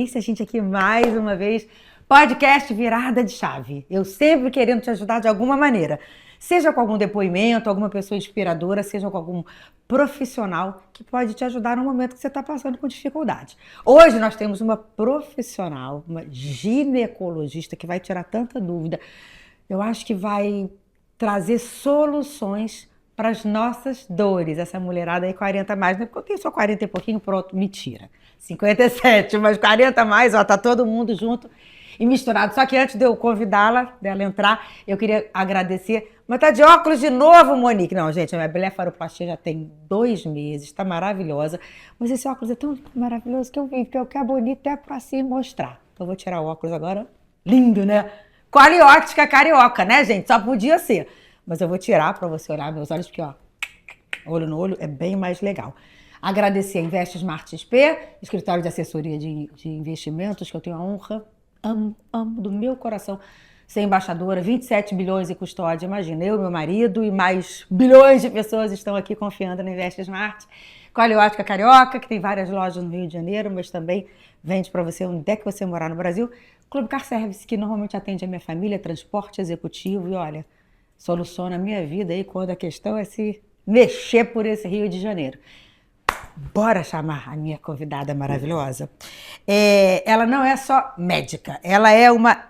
Patrícia, a gente aqui mais uma vez, podcast Virada de Chave. Eu sempre querendo te ajudar de alguma maneira, seja com algum depoimento, alguma pessoa inspiradora, seja com algum profissional que pode te ajudar no momento que você está passando com dificuldade. Hoje nós temos uma profissional, uma ginecologista que vai tirar tanta dúvida. Eu acho que vai trazer soluções para as nossas dores. Essa mulherada aí 40 a mais, não é porque eu tenho só 40 e pouquinho, pronto, mentira. 57, mas 40 a mais, ó, tá todo mundo junto e misturado. Só que antes de eu convidá-la, dela entrar, eu queria agradecer. Mas tá de óculos de novo, Monique. Não, gente, a minha blefaroplastia já tem 2 meses, tá maravilhosa. Mas esse óculos é tão maravilhoso que eu vi, que eu quero bonito é pra se mostrar. Então eu vou tirar o óculos agora. Lindo, né? Qualiótica carioca, né, gente? Só podia ser. Mas eu vou tirar para você olhar meus olhos, porque, ó, olho no olho é bem mais legal. Agradecer a Invest Smart XP, escritório de assessoria de investimentos, que eu tenho a honra, amo do meu coração, ser embaixadora, 27 bilhões em custódia. Imagina, eu, meu marido e mais bilhões de pessoas estão aqui confiando na Invest Smart. Qualiótica Carioca, que tem várias lojas no Rio de Janeiro, mas também vende para você onde é que você morar no Brasil. Clube Car Service, que normalmente atende a minha família, transporte executivo e, olha, soluciona a minha vida aí quando a questão é se mexer por esse Rio de Janeiro. Bora chamar a minha convidada maravilhosa. Ela não é só médica, ela é uma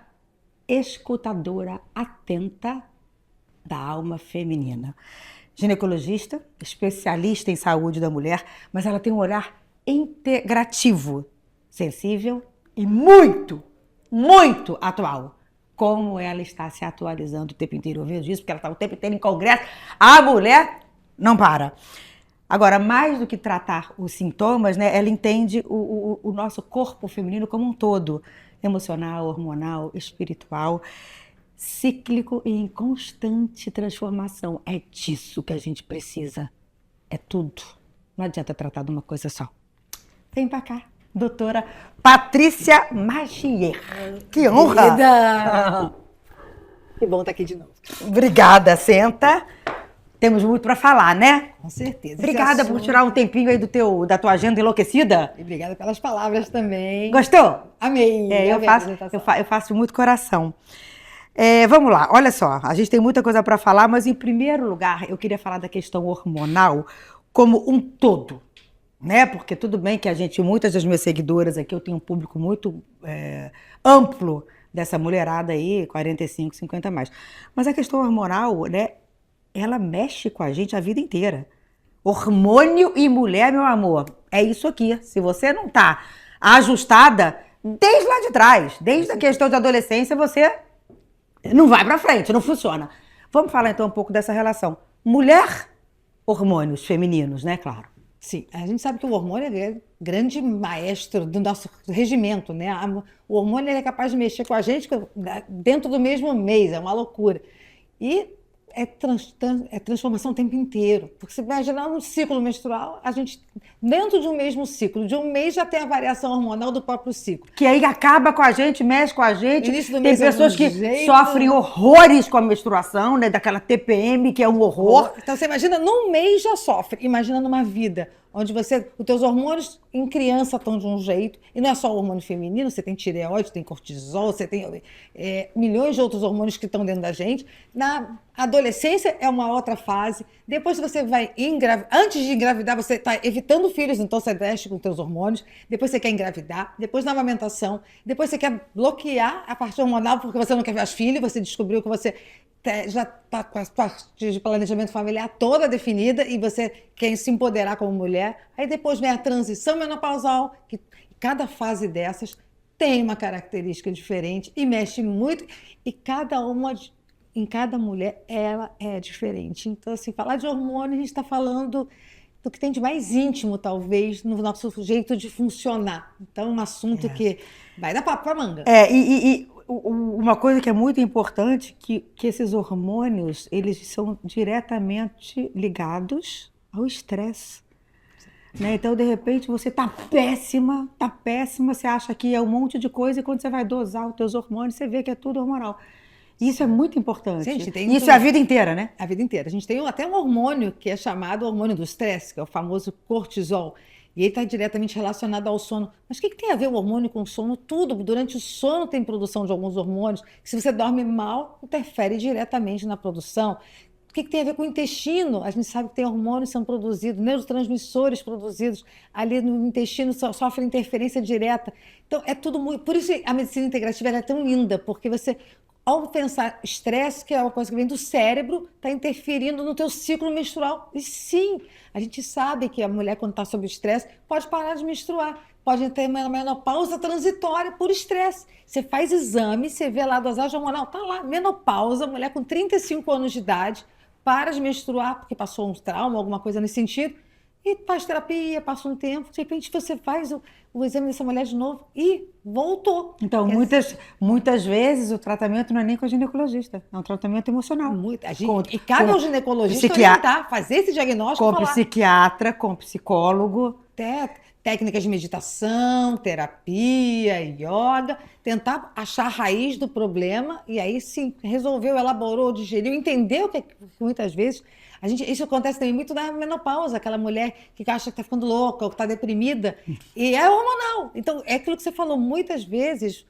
escutadora atenta da alma feminina. Ginecologista, especialista em saúde da mulher, mas ela tem um olhar integrativo, sensível e muito atual. Como ela está se atualizando o tempo inteiro. Eu vejo isso porque ela está o tempo inteiro em congresso. A mulher não para. Agora, mais do que tratar os sintomas, né, ela entende o nosso corpo feminino como um todo. Emocional, hormonal, espiritual, cíclico e em constante transformação. É disso que a gente precisa. É tudo. Não adianta tratar de uma coisa só. Vem pra cá. Doutora Patrícia Magier. Que honra! Querida. Que bom estar aqui de novo. Obrigada, senta. Temos muito para falar, né? Com certeza. Obrigada por tirar um tempinho aí da tua agenda enlouquecida. E obrigada pelas palavras também. Gostou? Amei. Eu faço de muito coração. Vamos lá, olha só, a gente tem muita coisa para falar, mas em primeiro lugar eu queria falar da questão hormonal como um todo. Né? Porque tudo bem que muitas das minhas seguidoras aqui, eu tenho um público muito amplo dessa mulherada aí, 45, 50 a mais. Mas a questão hormonal, né, ela mexe com a gente a vida inteira. Hormônio e mulher, meu amor, é isso aqui. Se você não tá ajustada, desde lá de trás, desde a questão de adolescência, você não vai pra frente, não funciona. Vamos falar então um pouco dessa relação. Mulher, hormônios femininos, né, claro. Sim, a gente sabe que o hormônio é grande maestro do nosso regimento, né? O hormônio é capaz de mexer com a gente dentro do mesmo mês, é uma loucura. E é transformação o tempo inteiro. Porque você vai imaginar um ciclo menstrual, a gente, dentro de um mesmo ciclo, de um mês já tem a variação hormonal do próprio ciclo. Que aí acaba com a gente, mexe com a gente. Início do tem mês pessoas que sofrem horrores com a menstruação, né? Daquela TPM, que é um horror. Então você imagina, num mês já sofre. Imagina numa vida onde os teus hormônios em criança estão de um jeito, e não é só o hormônio feminino, você tem tireoide, tem cortisol, você tem milhões de outros hormônios que estão dentro da gente. Na adolescência é uma outra fase. Depois você vai antes de engravidar, você está evitando filhos, então você mexe com os teus hormônios. Depois você quer engravidar, depois na amamentação, depois você quer bloquear a parte hormonal porque você não quer ver as filhas, você descobriu que você já está com a parte de planejamento familiar toda definida e você quer se empoderar como mulher. Aí depois vem a transição menopausal, que cada fase dessas tem uma característica diferente e mexe muito, e em cada mulher ela é diferente. Então, assim, falar de hormônio, a gente está falando do que tem de mais íntimo, talvez, no nosso jeito de funcionar. Então, é um assunto que vai dar papo pra manga. Uma coisa que é muito importante, que esses hormônios, eles são diretamente ligados ao estresse. Né? Então, de repente, você tá péssima, você acha que é um monte de coisa, e quando você vai dosar os teus hormônios, você vê que é tudo hormonal. Isso é muito importante. Isso é a vida inteira, né? A vida inteira. A gente tem até um hormônio que é chamado hormônio do estresse, que é o famoso cortisol, E ele está diretamente relacionado ao sono. Mas o que tem a ver o hormônio com o sono? Tudo. Durante o sono tem produção de alguns hormônios, que se você dorme mal, interfere diretamente na produção. O que tem a ver com o intestino? A gente sabe que tem hormônios que são produzidos, neurotransmissores produzidos ali no intestino, sofrem interferência direta. Então, é tudo muito... Por isso a medicina integrativa ela é tão linda, porque você, ao pensar estresse, que é uma coisa que vem do cérebro, está interferindo no teu ciclo menstrual. E sim, a gente sabe que a mulher, quando está sob estresse, pode parar de menstruar. Pode ter uma menopausa transitória por estresse. Você faz exame, você vê lá a dosagem hormonal, está lá, menopausa, mulher com 35 anos de idade, para de menstruar porque passou um trauma, alguma coisa nesse sentido, e faz terapia, passa um tempo, de repente você faz o exame dessa mulher de novo e voltou. Então, muitas vezes o tratamento não é nem com o ginecologista, é um tratamento emocional. E cabe ao ginecologista orientar, fazer esse diagnóstico. Com psiquiatra, com psicólogo. Técnicas de meditação, terapia, yoga, tentar achar a raiz do problema e aí sim, resolveu, elaborou, digeriu, entendeu que muitas vezes isso acontece também muito na menopausa, aquela mulher que acha que está ficando louca ou que está deprimida, e é hormonal. Então, é aquilo que você falou, muitas vezes,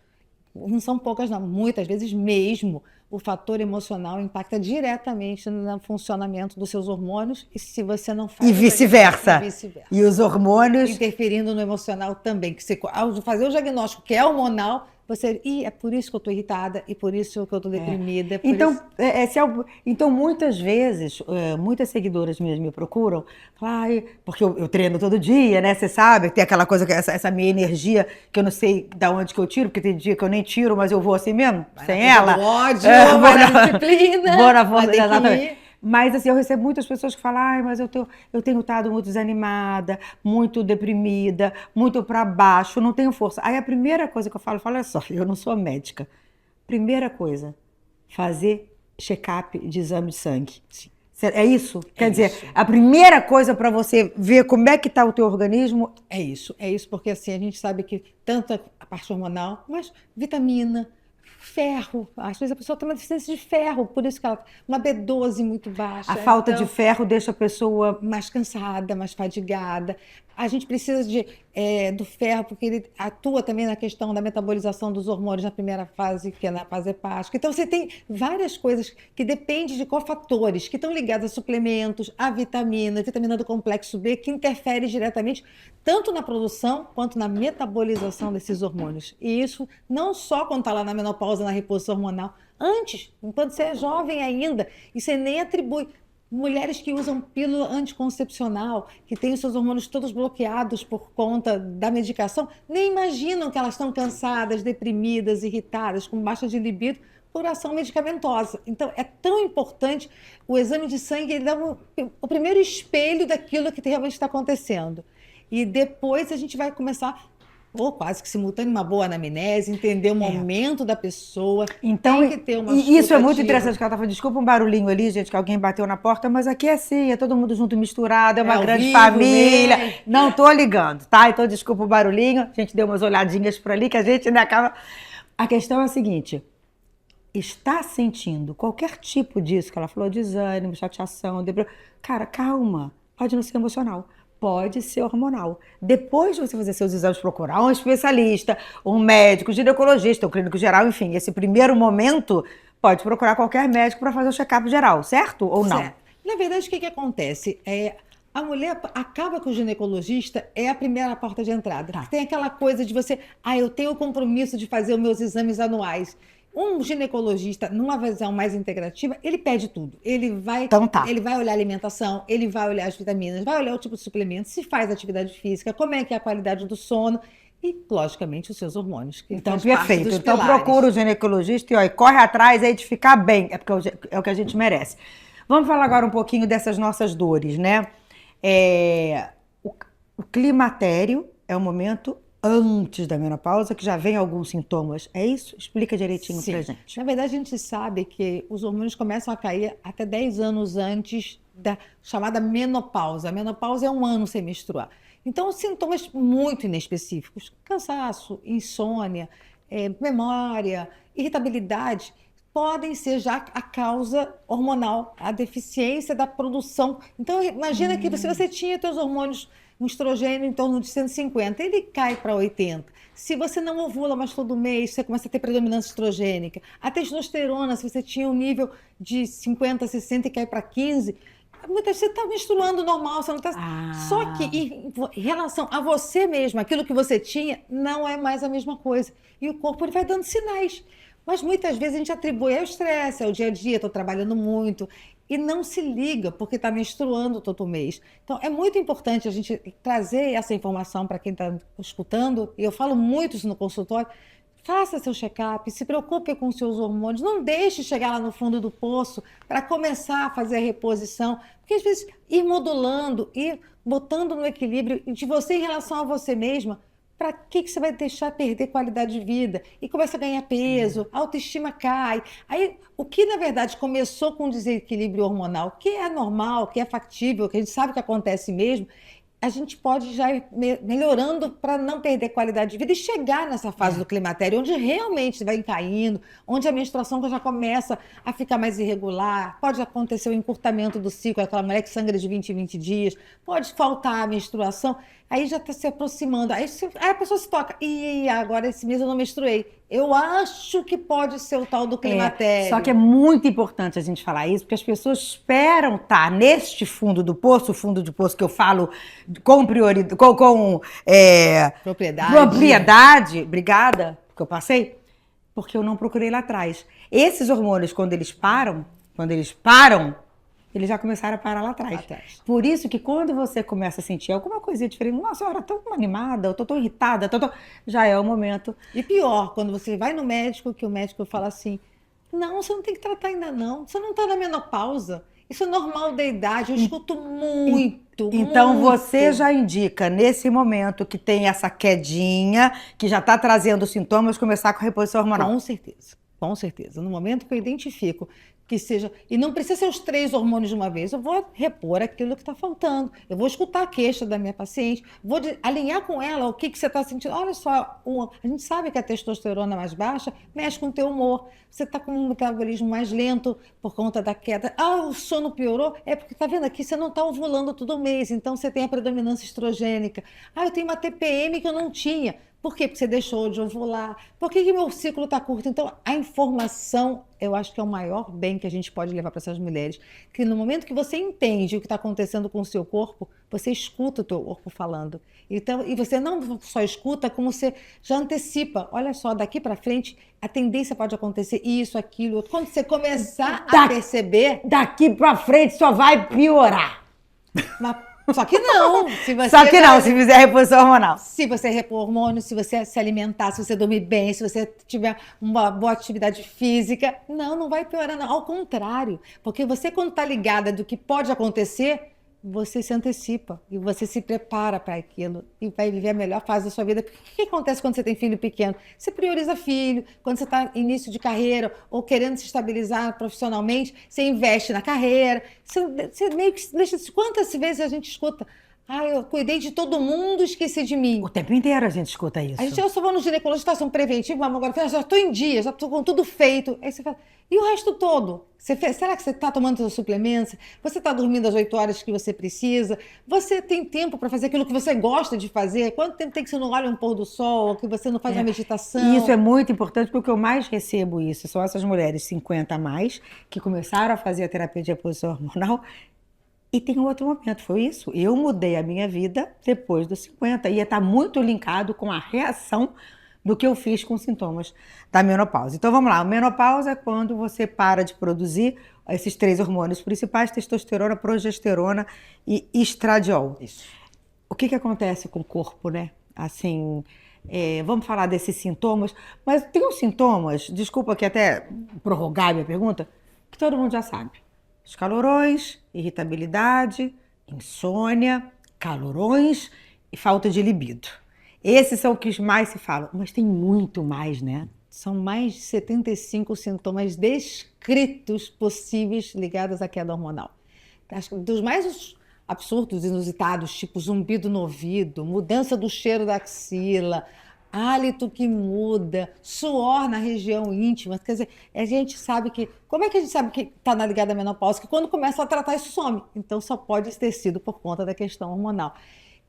não são poucas não, muitas vezes mesmo, o fator emocional impacta diretamente no funcionamento dos seus hormônios e se você não faz... E vice-versa. E os hormônios... Interferindo no emocional também. Que você, ao fazer o diagnóstico que é hormonal, você... é por isso que eu estou irritada e por isso que eu estou deprimida. Então, muitas vezes, muitas seguidoras minhas me procuram, porque eu treino todo dia, né? Você sabe, tem aquela coisa, essa minha energia, que eu não sei de onde que eu tiro, porque tem dia que eu nem tiro, mas eu vou assim mesmo, sem ela. Ódio, vai na disciplina. Vou na força, exatamente. Mas assim, eu recebo muitas pessoas que falam, mas eu tenho estado muito desanimada, muito deprimida, muito para baixo, não tenho força. Aí a primeira coisa que eu falo, olha só, eu não sou médica. Primeira coisa, fazer check-up de exame de sangue. Sim. É isso? Quer dizer, a primeira coisa para você ver como é que está o teu organismo... É isso, porque assim, a gente sabe que tanto a parte hormonal, mas vitamina... ferro, às vezes a pessoa tem uma deficiência de ferro, por isso que ela uma B12 muito baixa. A falta de ferro deixa a pessoa mais cansada, mais fadigada. A gente precisa do ferro porque ele atua também na questão da metabolização dos hormônios na primeira fase, que é na fase hepática. Então você tem várias coisas que dependem de cofatores, que estão ligados a suplementos, a vitamina do complexo B, que interfere diretamente tanto na produção quanto na metabolização desses hormônios. E isso não só quando está lá na menopausa, na reposição hormonal, antes, enquanto você é jovem ainda, e você nem atribui. Mulheres que usam pílula anticoncepcional, que têm os seus hormônios todos bloqueados por conta da medicação, nem imaginam que elas estão cansadas, deprimidas, irritadas, com baixa de libido por ação medicamentosa. Então, é tão importante o exame de sangue, ele dá o primeiro espelho daquilo que realmente está acontecendo. E depois a gente vai começar... ou quase que simultâneo, uma boa anamnese, entender o momento da pessoa. Então, tem que ter uma isso é muito interessante, que ela estava falando, desculpa um barulhinho ali, gente, que alguém bateu na porta, mas aqui é assim, é todo mundo junto, misturado, é uma grande família. Né? Não tô ligando, tá? Então, desculpa o barulhinho, a gente deu umas olhadinhas por ali, que a gente ainda acaba... A questão é a seguinte, está sentindo qualquer tipo disso, que ela falou, desânimo, chateação, depressão, cara, calma, pode não ser emocional. Pode ser hormonal. Depois de você fazer seus exames, procurar um especialista, um médico, ginecologista, um clínico geral, enfim, esse primeiro momento, pode procurar qualquer médico para fazer o check-up geral, certo ou não? Certo. Na verdade, o que acontece? A mulher acaba com o ginecologista, é a primeira porta de entrada. Tá. Tem aquela coisa de você, eu tenho o compromisso de fazer os meus exames anuais. Um ginecologista, numa visão mais integrativa, ele pede tudo. Ele vai olhar a alimentação, ele vai olhar as vitaminas, vai olhar o tipo de suplemento, se faz atividade física, como é que é a qualidade do sono e, logicamente, os seus hormônios. Então, perfeito. Então, procura o ginecologista e corre atrás aí de ficar bem, porque é o que a gente merece. Vamos falar agora um pouquinho dessas nossas dores, né? O climatério é o momento antes da menopausa, que já vem alguns sintomas. É isso? Explica direitinho pra gente. Na verdade, a gente sabe que os hormônios começam a cair até 10 anos antes da chamada menopausa. A menopausa é 1 ano sem menstruar. Então, sintomas muito inespecíficos. Cansaço, insônia, memória, irritabilidade, podem ser já a causa hormonal, a deficiência da produção. Então, imagina que se você tinha seus hormônios um estrogênio em torno de 150, ele cai para 80. Se você não ovula mais todo mês, você começa a ter predominância estrogênica. A testosterona, se você tinha um nível de 50, 60 e cai para 15, muitas vezes você está menstruando normal, você não está. Só que em relação a você mesmo, aquilo que você tinha, não é mais a mesma coisa. E o corpo ele vai dando sinais. Mas muitas vezes a gente atribui ao estresse, ao dia a dia, estou trabalhando muito, e não se liga porque está menstruando todo mês. Então, é muito importante a gente trazer essa informação para quem está escutando, e eu falo muito isso no consultório. Faça seu check-up, se preocupe com seus hormônios, não deixe chegar lá no fundo do poço para começar a fazer a reposição, porque às vezes ir modulando, ir botando no equilíbrio de você em relação a você mesma, para que você vai deixar perder qualidade de vida? E começa a ganhar peso, a autoestima cai. Aí, o que na verdade começou com um desequilíbrio hormonal, que é normal, que é factível, que a gente sabe que acontece mesmo, a gente pode já ir melhorando para não perder qualidade de vida e chegar nessa fase do climatério, onde realmente vai caindo, onde a menstruação já começa a ficar mais irregular, pode acontecer o encurtamento do ciclo, aquela mulher que sangra de 20 em 20 dias, pode faltar a menstruação, aí já está se aproximando, aí a pessoa se toca, e agora esse mês eu não menstruei. Eu acho que pode ser o tal do climatério. Só que é muito importante a gente falar isso, porque as pessoas esperam estar neste fundo do poço, o fundo de poço que eu falo com prioridade, propriedade, obrigada, porque eu passei, porque eu não procurei lá atrás. Esses hormônios, quando eles param, eles já começaram a parar lá atrás. Por isso que quando você começa a sentir alguma coisinha diferente, nossa, eu era tão animada, eu tô tão irritada, já é o momento. E pior, quando você vai no médico, que o médico fala assim, não, você não tem que tratar ainda não, você não tá na menopausa, isso é normal da idade, eu escuto muito. Então você já indica nesse momento que tem essa quedinha, que já tá trazendo sintomas, começar com a reposição hormonal. Com certeza, com certeza. No momento que eu identifico que seja... E não precisa ser os 3 hormônios de uma vez. Eu vou repor aquilo que está faltando. Eu vou escutar a queixa da minha paciente, vou alinhar com ela o que você está sentindo. Olha só, a gente sabe que a testosterona mais baixa mexe com o teu humor. Você está com um metabolismo mais lento por conta da queda. O sono piorou? É porque, tá vendo aqui, você não está ovulando todo mês, então você tem a predominância estrogênica. Eu tenho uma TPM que eu não tinha. Por quê? Porque você deixou de ovular. Por que meu ciclo está curto? Então, a informação, eu acho que é o maior bem que a gente pode levar para essas mulheres. Que no momento que você entende o que está acontecendo com o seu corpo, você escuta o teu corpo falando. Então, e você não só escuta, como você já antecipa. Olha só, daqui para frente, a tendência pode acontecer isso, aquilo, outro. Quando você começar a perceber... Daqui para frente só vai piorar. Só que não. Se fizer reposição hormonal. Se você repor hormônio, se você se alimentar, se você dormir bem, se você tiver uma boa atividade física, não vai piorar, não. Ao contrário, porque você, quando está ligada do que pode acontecer, você se antecipa e você se prepara para aquilo e vai viver a melhor fase da sua vida. Porque o que acontece quando você tem filho pequeno? Você prioriza filho, quando você está em início de carreira ou querendo se estabilizar profissionalmente, você investe na carreira, você meio que deixa... Quantas vezes a gente escuta, eu cuidei de todo mundo, esqueci de mim. O tempo inteiro a gente escuta isso. Eu só vou no ginecologista, ação preventiva, agora já estou em dia, já estou com tudo feito. Aí você fala, e o resto todo? Será que você está tomando seus suplementos? Você está dormindo as 8 horas que você precisa? Você tem tempo para fazer aquilo que você gosta de fazer? Quanto tempo tem que você não olha um pôr do sol, que você não faz uma meditação? Isso é muito importante, porque o que eu mais recebo isso são essas mulheres 50 a mais, que começaram a fazer a terapia de reposição hormonal. E tem um outro momento, foi isso. Eu mudei a minha vida depois dos 50. Ia estar muito linkado com a reação do que eu fiz com os sintomas da menopausa. Então vamos lá, a menopausa é quando você para de produzir esses 3 hormônios principais, testosterona, progesterona e estradiol. Isso. O que acontece com o corpo, né? Assim, vamos falar desses sintomas, mas tem uns sintomas, desculpa que até prorrogar a minha pergunta, que todo mundo já sabe. Os calorões, irritabilidade, insônia, calorões e falta de libido. Esses são os que mais se falam, mas tem muito mais, né? São mais de 75 sintomas descritos possíveis ligados à queda hormonal. Acho que dos mais absurdos, inusitados, tipo zumbido no ouvido, mudança do cheiro da axila, hálito que muda, suor na região íntima. Quer dizer, a gente sabe que... Como é que a gente sabe que está na ligada à menopausa? Que quando começa a tratar, isso some. Então, só pode ter sido por conta da questão hormonal.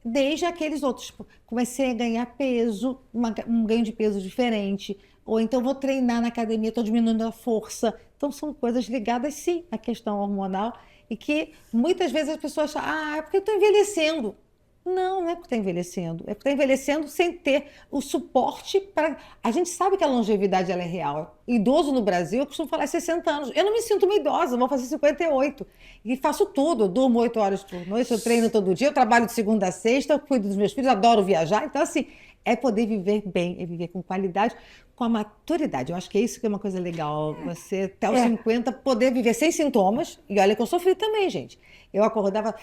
desde aqueles outros. Tipo, comecei a ganhar peso, um ganho de peso diferente. Ou então vou treinar na academia, estou diminuindo a força. Então são coisas ligadas, sim, à questão hormonal. E que muitas vezes as pessoas acham, é porque eu estou envelhecendo. Não é porque está envelhecendo. É porque está envelhecendo sem ter o suporte para... A gente sabe que a longevidade ela é real. Idoso no Brasil, eu costumo falar 60 anos. Eu não me sinto uma idosa, vou fazer 58. E faço tudo. Eu durmo 8 horas por noite, eu treino todo dia, eu trabalho de segunda a sexta, eu cuido dos meus filhos, adoro viajar. Então, assim, é poder viver bem, é viver com qualidade, com a maturidade. Eu acho que é isso que é uma coisa legal. Você, até os 50, poder viver sem sintomas. E olha que eu sofri também, gente. Eu acordava,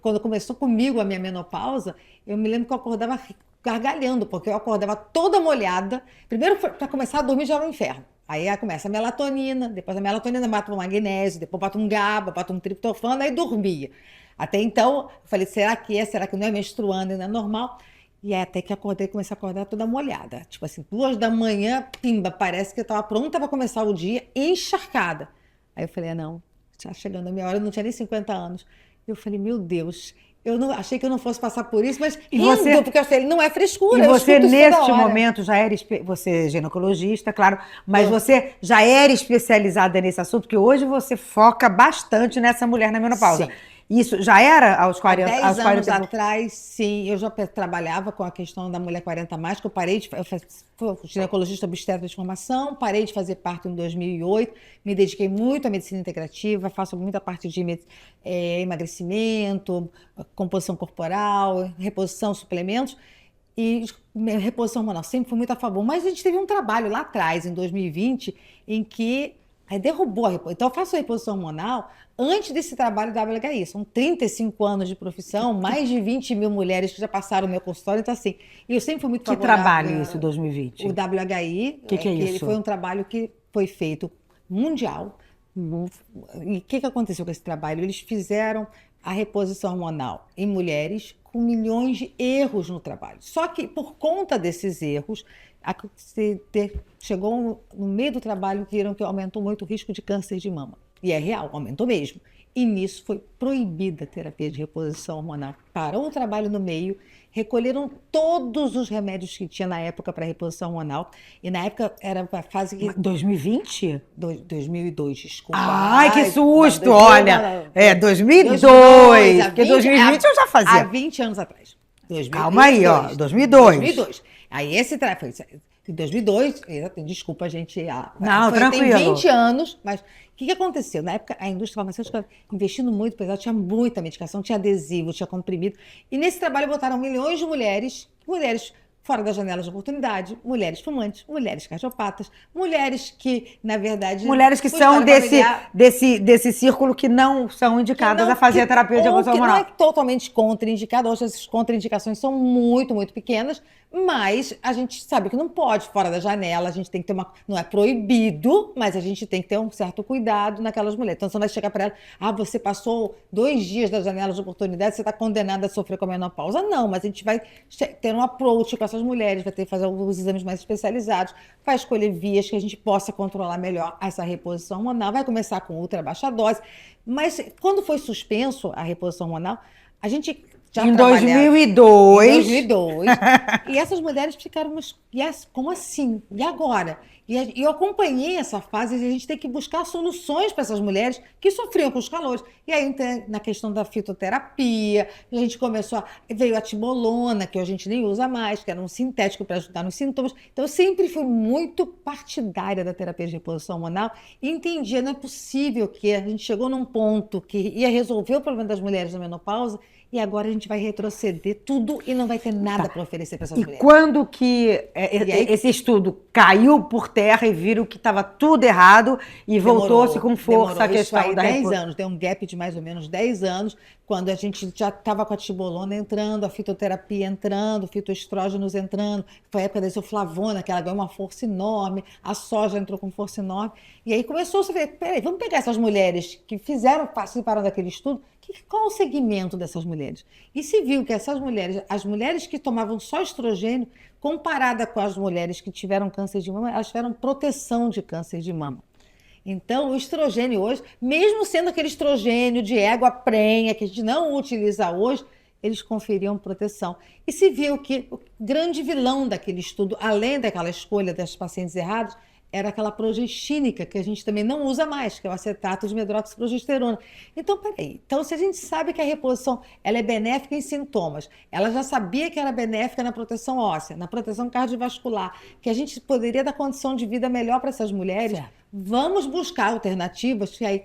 quando começou comigo a minha menopausa, eu me lembro que eu acordava gargalhando, porque eu acordava toda molhada. Primeiro, para começar a dormir, já era um inferno. Aí começa a melatonina, depois a melatonina bate um magnésio, depois bate um GABA, bate um triptofano, aí dormia. Até então, eu falei, será que é? Será que não é menstruando, não é normal? E até que acordei, comecei a acordar toda molhada. Tipo assim, 2 da manhã, pimba, parece que eu estava pronta para começar o dia, encharcada. Aí eu falei, não, já chegando a minha hora, eu não tinha nem 50 anos. Eu falei, meu Deus, eu não achei que eu não fosse passar por isso, mas rindo, porque eu falei, não é frescura. E você, neste momento, já era... Você é ginecologista, claro, mas você já era especializada nesse assunto, porque hoje você foca bastante nessa mulher na menopausa. Sim. Isso já era aos 40 Há 10 anos atrás, sim, eu já trabalhava com a questão da mulher 40 mais, que eu parei de... Eu fui ginecologista obstetra de formação, parei de fazer parto em 2008, me dediquei muito à medicina integrativa, faço muita parte de emagrecimento, composição corporal, reposição, suplementos, e reposição hormonal, sempre fui muito a favor. Mas a gente teve um trabalho lá atrás, em 2020, em que derrubou a reposição. Então, eu faço a reposição hormonal antes desse trabalho da WHI. São 35 anos de profissão, mais de 20 mil mulheres que já passaram no meu consultório. Então, assim, eu sempre fui muito favorável. Que trabalho isso, 2020? O WHI. Que é isso? Ele foi um trabalho que foi feito mundial. E o que aconteceu com esse trabalho? Eles fizeram a reposição hormonal em mulheres com milhões de erros no trabalho. Só que, por conta desses erros, chegou no meio do trabalho, viram que aumentou muito o risco de câncer de mama. E é real, aumentou mesmo. E nisso foi proibida a terapia de reposição hormonal. Parou o trabalho no meio, recolheram todos os remédios que tinha na época para reposição hormonal. E na época era a fase que... 2020? 2002, desculpa. Ai, que susto! Olha, 2002. Porque 2020 eu já fazia. Há 20 anos atrás. 2002, calma aí, ó, 2002. Aí esse trabalho foi em 2002, desculpa, gente. Não, tranquilo. Tem 20 anos, mas o que aconteceu? Na época, a indústria farmacêutica investindo muito pesado, tinha muita medicação, tinha adesivo, tinha comprimido. E nesse trabalho botaram milhões de mulheres fora das janelas de oportunidade, mulheres fumantes, mulheres cardiopatas, mulheres que, na verdade... Mulheres que são desse círculo que não são indicadas a fazer a terapia de reposição hormonal. Não é totalmente contraindicada, hoje essas contraindicações são muito, muito pequenas, mas a gente sabe que não pode, fora da janela, a gente tem que ter não é proibido, mas a gente tem que ter um certo cuidado naquelas mulheres. Então, você não vai chegar para ela, você passou 2 dias das janelas de oportunidade, você está condenada a sofrer com a menopausa. Não, mas a gente vai ter um approach com essas mulheres, vai ter que fazer alguns exames mais especializados, vai escolher vias que a gente possa controlar melhor essa reposição hormonal, vai começar com ultra baixa dose, mas quando foi suspenso a reposição hormonal, a gente já em 2002. Em 2002. E essas mulheres ficaram, mas como assim? E agora? E eu acompanhei essa fase e a gente tem que buscar soluções para essas mulheres que sofriam com os calores. E aí, na questão da fitoterapia, a gente veio a timolona, que a gente nem usa mais, que era um sintético para ajudar nos sintomas. Então, eu sempre fui muito partidária da terapia de reposição hormonal e entendia, não é possível que a gente chegou num ponto que ia resolver o problema das mulheres na menopausa e agora a gente vai retroceder tudo e não vai ter nada para oferecer para essas mulheres. E quando que esse estudo caiu por terra e viram que estava tudo errado e voltou-se com força a questão da... 10 anos, tem um gap de mais ou menos 10 anos, quando a gente já estava com a tibolona entrando, a fitoterapia entrando, fitoestrógenos entrando, foi a época da isoflavona, que ela ganhou uma força enorme, a soja entrou com força enorme, e aí começou a ver, peraí, vamos pegar essas mulheres que participaram daquele estudo, qual o segmento dessas mulheres? E se viu que essas mulheres, as mulheres que tomavam só estrogênio, comparada com as mulheres que tiveram câncer de mama, elas tiveram proteção de câncer de mama. Então, o estrogênio hoje, mesmo sendo aquele estrogênio de égua prenha, que a gente não utiliza hoje, eles conferiam proteção. E se viu que o grande vilão daquele estudo, além daquela escolha das pacientes erradas, era aquela progestínica, que a gente também não usa mais, que é o acetato de medroxiprogesterona. Então, peraí. Então, se a gente sabe que a reposição ela é benéfica em sintomas, ela já sabia que era benéfica na proteção óssea, na proteção cardiovascular, que a gente poderia dar condição de vida melhor para essas mulheres, certo. Vamos buscar alternativas, que aí,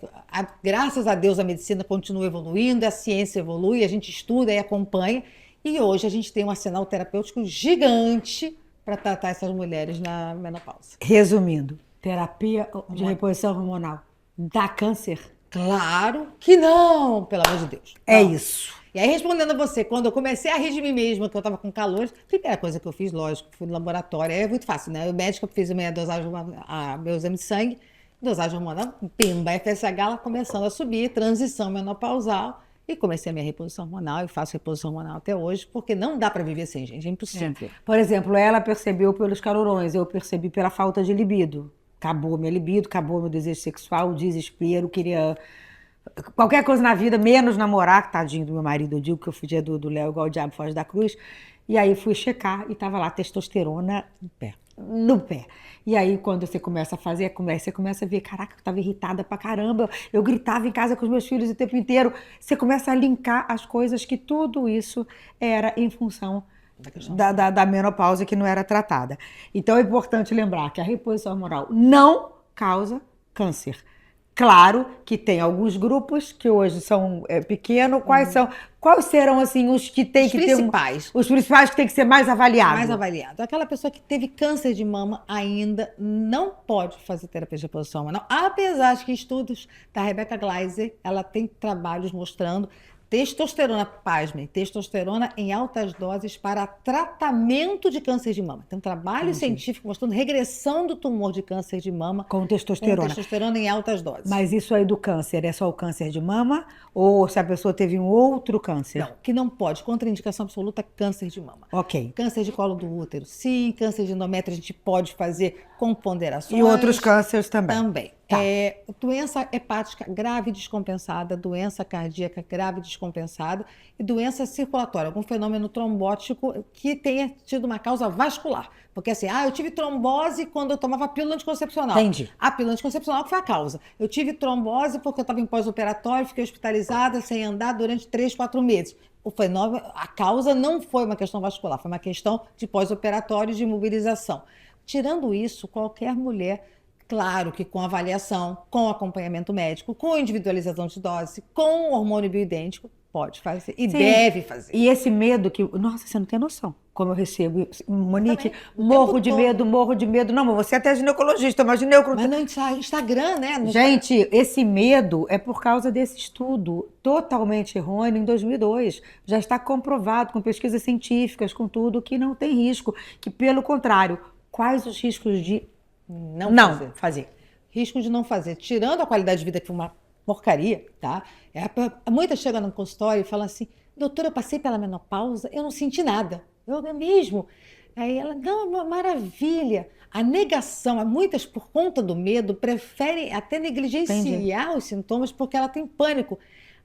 graças a Deus, a medicina continua evoluindo, a ciência evolui, a gente estuda e acompanha, e hoje a gente tem um arsenal terapêutico gigante para tratar essas mulheres na menopausa. Resumindo, terapia de reposição hormonal dá câncer? Claro que não, pelo amor de Deus. É não. isso. E aí, respondendo a você, quando eu comecei a rir de mim mesma, que eu estava com calores, a primeira coisa que eu fiz, lógico, fui no laboratório, é muito fácil, né? O médico fez a minha dosagem, meu exame de sangue, dosagem hormonal, pimba, FSH, ela começando a subir, transição menopausal, e comecei a minha reposição hormonal e faço reposição hormonal até hoje, porque não dá para viver sem, gente, é impossível. Por exemplo, ela percebeu pelos calorões, eu percebi pela falta de libido. Acabou minha libido, acabou meu desejo sexual, o desespero, queria qualquer coisa na vida, menos namorar, tadinho do meu marido, eu digo que eu fugia do Léo igual o diabo foge da cruz. E aí fui checar e tava lá testosterona no pé. No pé. E aí, quando você começa a fazer, você começa a ver, caraca, eu estava irritada pra caramba, eu gritava em casa com os meus filhos o tempo inteiro. Você começa a linkar as coisas que tudo isso era em função da menopausa que não era tratada. Então é importante lembrar que a reposição hormonal não causa câncer. Claro que tem alguns grupos que hoje são pequenos. Quais serão assim os que tem que ter os principais que tem que ser mais avaliados? Mais avaliado. Aquela pessoa que teve câncer de mama ainda não pode fazer terapia de reposição hormonal, apesar de que estudos da Rebecca Gleiser, ela tem trabalhos mostrando testosterona, pasmem, testosterona em altas doses para tratamento de câncer de mama. Tem um trabalho científico mostrando regressão do tumor de câncer de mama com testosterona. Com testosterona em altas doses. Mas isso aí do câncer é só o câncer de mama? Ou se a pessoa teve um outro câncer? Não, que não pode. Contraindicação absoluta, câncer de mama. Ok. Câncer de colo do útero, sim. Câncer de endométrio a gente pode fazer com ponderações. E outros cânceres também? Também. Tá. Doença hepática grave descompensada, doença cardíaca grave descompensada e doença circulatória, algum fenômeno trombótico que tenha tido uma causa vascular. Porque assim, eu tive trombose quando eu tomava pílula anticoncepcional. Entendi. A pílula anticoncepcional que foi a causa. Eu tive trombose porque eu estava em pós-operatório, fiquei hospitalizada sem andar durante 3, 4 meses. O fenômeno, a causa não foi uma questão vascular, foi uma questão de pós-operatório, de imobilização. Tirando isso, qualquer mulher, claro que com avaliação, com acompanhamento médico, com individualização de dose, com hormônio bioidêntico, pode fazer e deve fazer. E esse medo que... Nossa, você não tem noção como eu recebo. Monique, morro de medo. Não, mas você é até ginecologista, mas Mas no Instagram, né? Gente, esse medo é por causa desse estudo totalmente errôneo em 2002. Já está comprovado com pesquisas científicas, com tudo, que não tem risco. Que, pelo contrário, quais os riscos de não fazer? Risco de não fazer. Tirando a qualidade de vida, que foi uma porcaria, tá? Muitas chegam no consultório e falam assim, doutora, eu passei pela menopausa, eu não senti nada. Eu mesmo. Aí ela, não, maravilha. A negação, muitas, por conta do medo, preferem até negligenciar os sintomas porque ela tem pânico.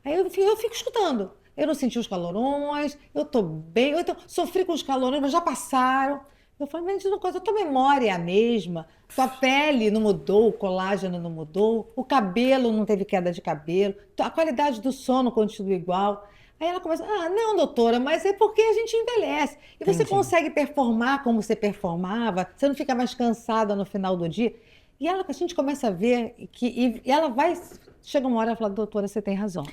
Aí eu fico escutando. Eu não senti os calorões, eu tô bem, eu sofri com os calorões, mas já passaram. Eu falo, mas diz uma coisa, a tua memória é a mesma, tua pele não mudou, o colágeno não mudou, o cabelo não teve queda de cabelo, a qualidade do sono continua igual. Aí ela começa, não, doutora, mas é porque a gente envelhece. E você consegue performar como você performava, você não fica mais cansada no final do dia. E a gente começa a ver que e ela vai, chega uma hora e fala, doutora, você tem razão.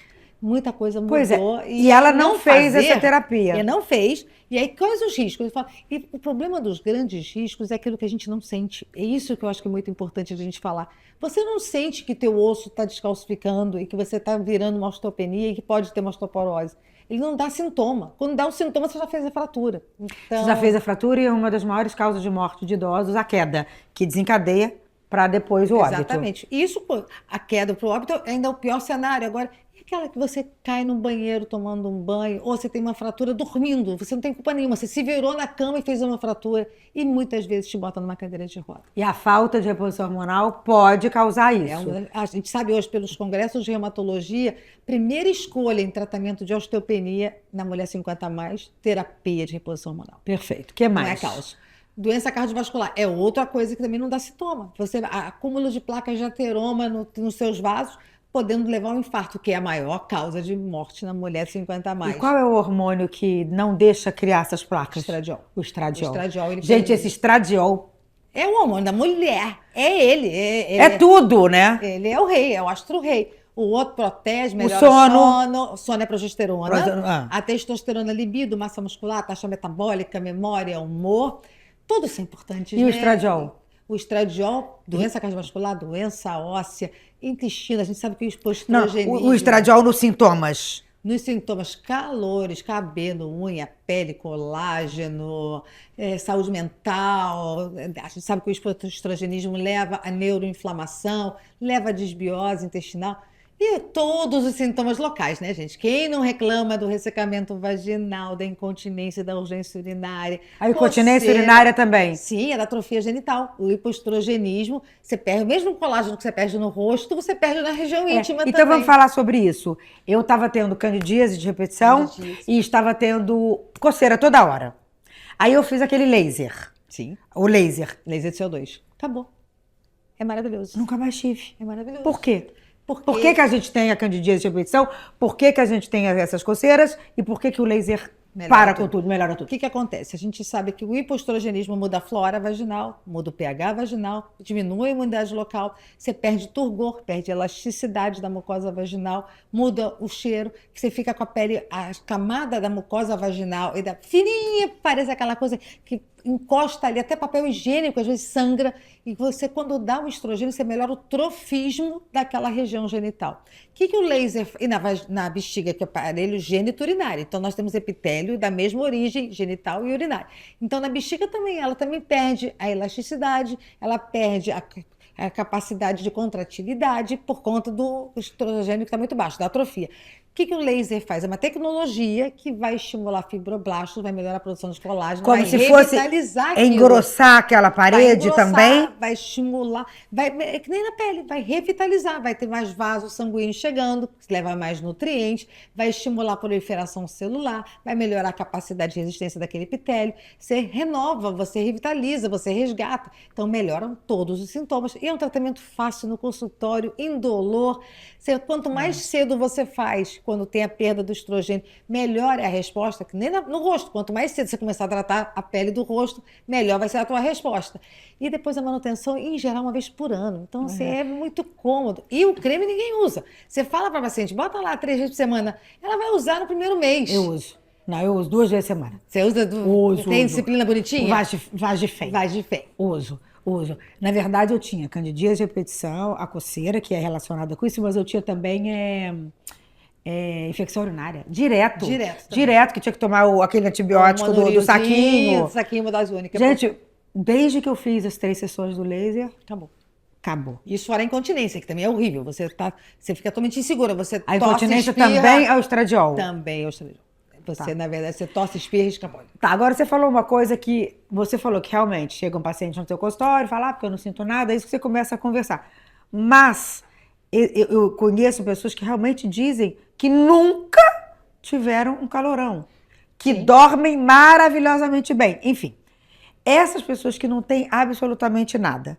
Muita coisa mudou. Pois é. E ela não fez essa terapia. E não fez. E aí, quais os riscos? E o problema dos grandes riscos é aquilo que a gente não sente. É isso que eu acho que é muito importante a gente falar. Você não sente que teu osso está descalcificando e que você está virando uma osteopenia e que pode ter uma osteoporose. Ele não dá sintoma. Quando dá um sintoma, você já fez a fratura. Então... Você já fez a fratura e é uma das maiores causas de morte de idosos, a queda, que desencadeia para depois o óbito. Exatamente. Isso, pô, a queda para o óbito ainda é o pior cenário. Agora, e aquela que você cai no banheiro tomando um banho, ou você tem uma fratura dormindo, você não tem culpa nenhuma, você se virou na cama e fez uma fratura, e muitas vezes te bota numa cadeira de roda. E a falta de reposição hormonal pode causar isso. A gente sabe hoje pelos congressos de reumatologia, primeira escolha em tratamento de osteopenia na mulher 50 a mais, terapia de reposição hormonal. Perfeito. O que mais? Não é causa. Doença cardiovascular é outra coisa que também não dá sintoma. Você, acúmulo de placas de ateroma nos seus vasos, podendo levar ao infarto, que é a maior causa de morte na mulher 50 a mais. E qual é o hormônio que não deixa criar essas placas? Estradiol. O estradiol. O estradiol, Gente, esse estradiol é o hormônio da mulher. É ele. é tudo, né? Ele é o rei, é o astro-rei. O outro protege, melhora sono. O sono é progesterona. A testosterona, libido, massa muscular, taxa metabólica, memória, humor. Todos são importantes, E né? o estradiol? O estradiol, doença cardiovascular, doença óssea, intestino. A gente sabe que o Não, estrogenismo... o estradiol nos sintomas. Nos sintomas, calores, cabelo, unha, pele, colágeno, saúde mental. A gente sabe que o estrogenismo leva a neuroinflamação, leva a desbiose intestinal. E todos os sintomas locais, né, gente? Quem não reclama do ressecamento vaginal, da incontinência, da urgência urinária? A incontinência urinária também. Sim, é da atrofia genital. O hipoestrogenismo, você perde o mesmo colágeno que você perde no rosto, você perde na região íntima também. Então vamos falar sobre isso. Eu estava tendo candidíase de repetição e estava tendo coceira toda hora. Aí eu fiz aquele laser. Sim. O laser. Laser de CO2. Acabou. É maravilhoso. Nunca mais tive. É maravilhoso. Por quê? Por que a gente tem a candidíase de repetição? Por que a gente tem essas coceiras? E por que o laser para com tudo, melhora tudo? O que acontece? A gente sabe que o hipoestrogenismo muda a flora vaginal, muda o pH vaginal, diminui a imunidade local, você perde turgor, perde elasticidade da mucosa vaginal, muda o cheiro, você fica com a pele, a camada da mucosa vaginal e da fininha, parece aquela coisa que encosta ali, até papel higiênico, às vezes sangra, e você, quando dá o estrogênio, você melhora o trofismo daquela região genital. O que o laser... E na bexiga, que é o aparelho gênito-urinário. Então, nós temos epitélio da mesma origem, genital e urinário. Então, na bexiga também, ela também perde a elasticidade, ela perde a capacidade de contratilidade por conta do estrogênio que está muito baixo, da atrofia. O que o laser faz? É uma tecnologia que vai estimular fibroblastos, vai melhorar a produção de colágeno, como vai se fosse engrossar aquela parede também? Vai estimular, é que nem na pele, vai revitalizar, vai ter mais vasos sanguíneos chegando, leva mais nutrientes, vai estimular a proliferação celular, vai melhorar a capacidade de resistência daquele epitélio, você renova, você revitaliza, você resgata. Então melhoram todos os sintomas. E é um tratamento fácil no consultório, indolor. Quanto mais cedo você faz, quando tem a perda do estrogênio, melhor é a resposta, que nem no rosto. Quanto mais cedo você começar a tratar a pele do rosto, melhor vai ser a tua resposta. E depois a manutenção, em geral, uma vez por ano. Então, assim, é muito cômodo. E o creme ninguém usa. Você fala para a paciente, bota lá 3 vezes por semana. Ela vai usar no primeiro mês. Eu uso. Não, eu uso 2 vezes por semana. Você usa? Tem disciplina bonitinha? Vagifem. Vagifem. Uso. Na verdade, eu tinha candidíase de repetição, a coceira, que é relacionada com isso, mas eu tinha também infecção urinária. Direto, que tinha que tomar aquele antibiótico do saquinho. Saquinho das únicas. Gente, desde que eu fiz as 3 sessões do laser, acabou. Isso fora a incontinência, que também é horrível. Você fica totalmente insegura. A incontinência também é o estradiol. Também é o estradiol. Na verdade, você tosse, espirra e escapole. Tá, agora você falou uma coisa que... Você falou que realmente chega um paciente no seu consultório, fala, porque eu não sinto nada, é isso que você começa a conversar. Mas eu conheço pessoas que realmente dizem que nunca tiveram um calorão, que dormem maravilhosamente bem. Enfim, essas pessoas que não têm absolutamente nada,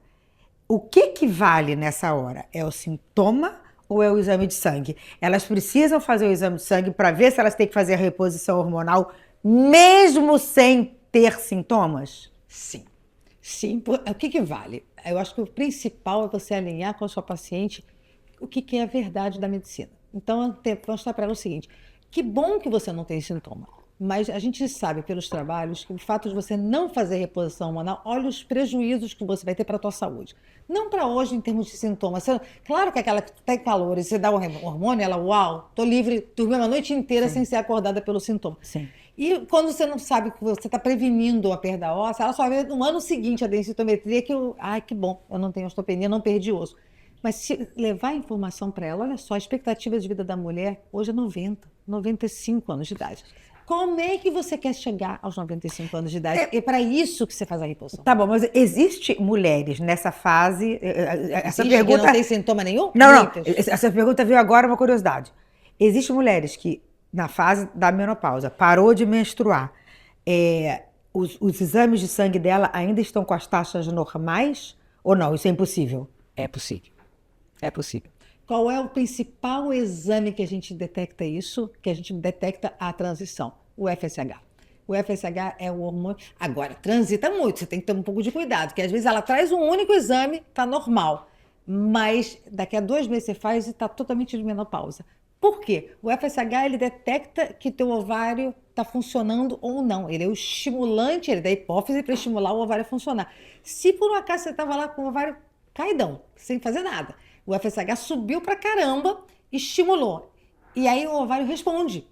o que vale nessa hora? É o sintoma ou é o exame de sangue? Elas precisam fazer o exame de sangue para ver se elas têm que fazer a reposição hormonal mesmo sem ter sintomas? Sim. O que vale? Eu acho que o principal é você alinhar com a sua paciente o que é a verdade da medicina. Então, vou mostrar para ela o seguinte, que bom que você não tem sintoma, mas a gente sabe pelos trabalhos que o fato de você não fazer reposição hormonal, olha os prejuízos que você vai ter para a tua saúde. Não para hoje em termos de sintomas. Claro que aquela que tem calor e você dá o hormônio, ela, uau, tô livre, dormi uma noite inteira sem ser acordada pelo sintoma. Sim. E quando você não sabe que você está prevenindo a perda óssea, ela só vê no ano seguinte a densitometria ai, que bom, eu não tenho osteopenia, não perdi osso. Mas se levar a informação para ela, olha só, a expectativa de vida da mulher hoje é 90, 95 anos de idade. Como é que você quer chegar aos 95 anos de idade? É para isso que você faz a reposição. Tá bom, mas existe mulheres nessa fase... Essa Existe pergunta... que não tem sintoma nenhum? Não, Muitas. essa pergunta veio agora, uma curiosidade. Existem mulheres que, na fase da menopausa, parou de menstruar, os exames de sangue dela ainda estão com as taxas normais? Ou não? Isso é impossível? É possível. É possível. Qual é o principal exame que a gente detecta isso? Que a gente detecta a transição? O FSH. O FSH é o hormônio... Agora, transita muito, você tem que ter um pouco de cuidado, porque às vezes ela traz um único exame, está normal, mas daqui a 2 meses você faz e está totalmente de menopausa. Por quê? O FSH, ele detecta que teu ovário está funcionando ou não. Ele é o estimulante, ele dá hipófise para estimular o ovário a funcionar. Se por um acaso você estava lá com o ovário caidão, sem fazer nada, o FSH subiu pra caramba, estimulou. E aí o ovário responde.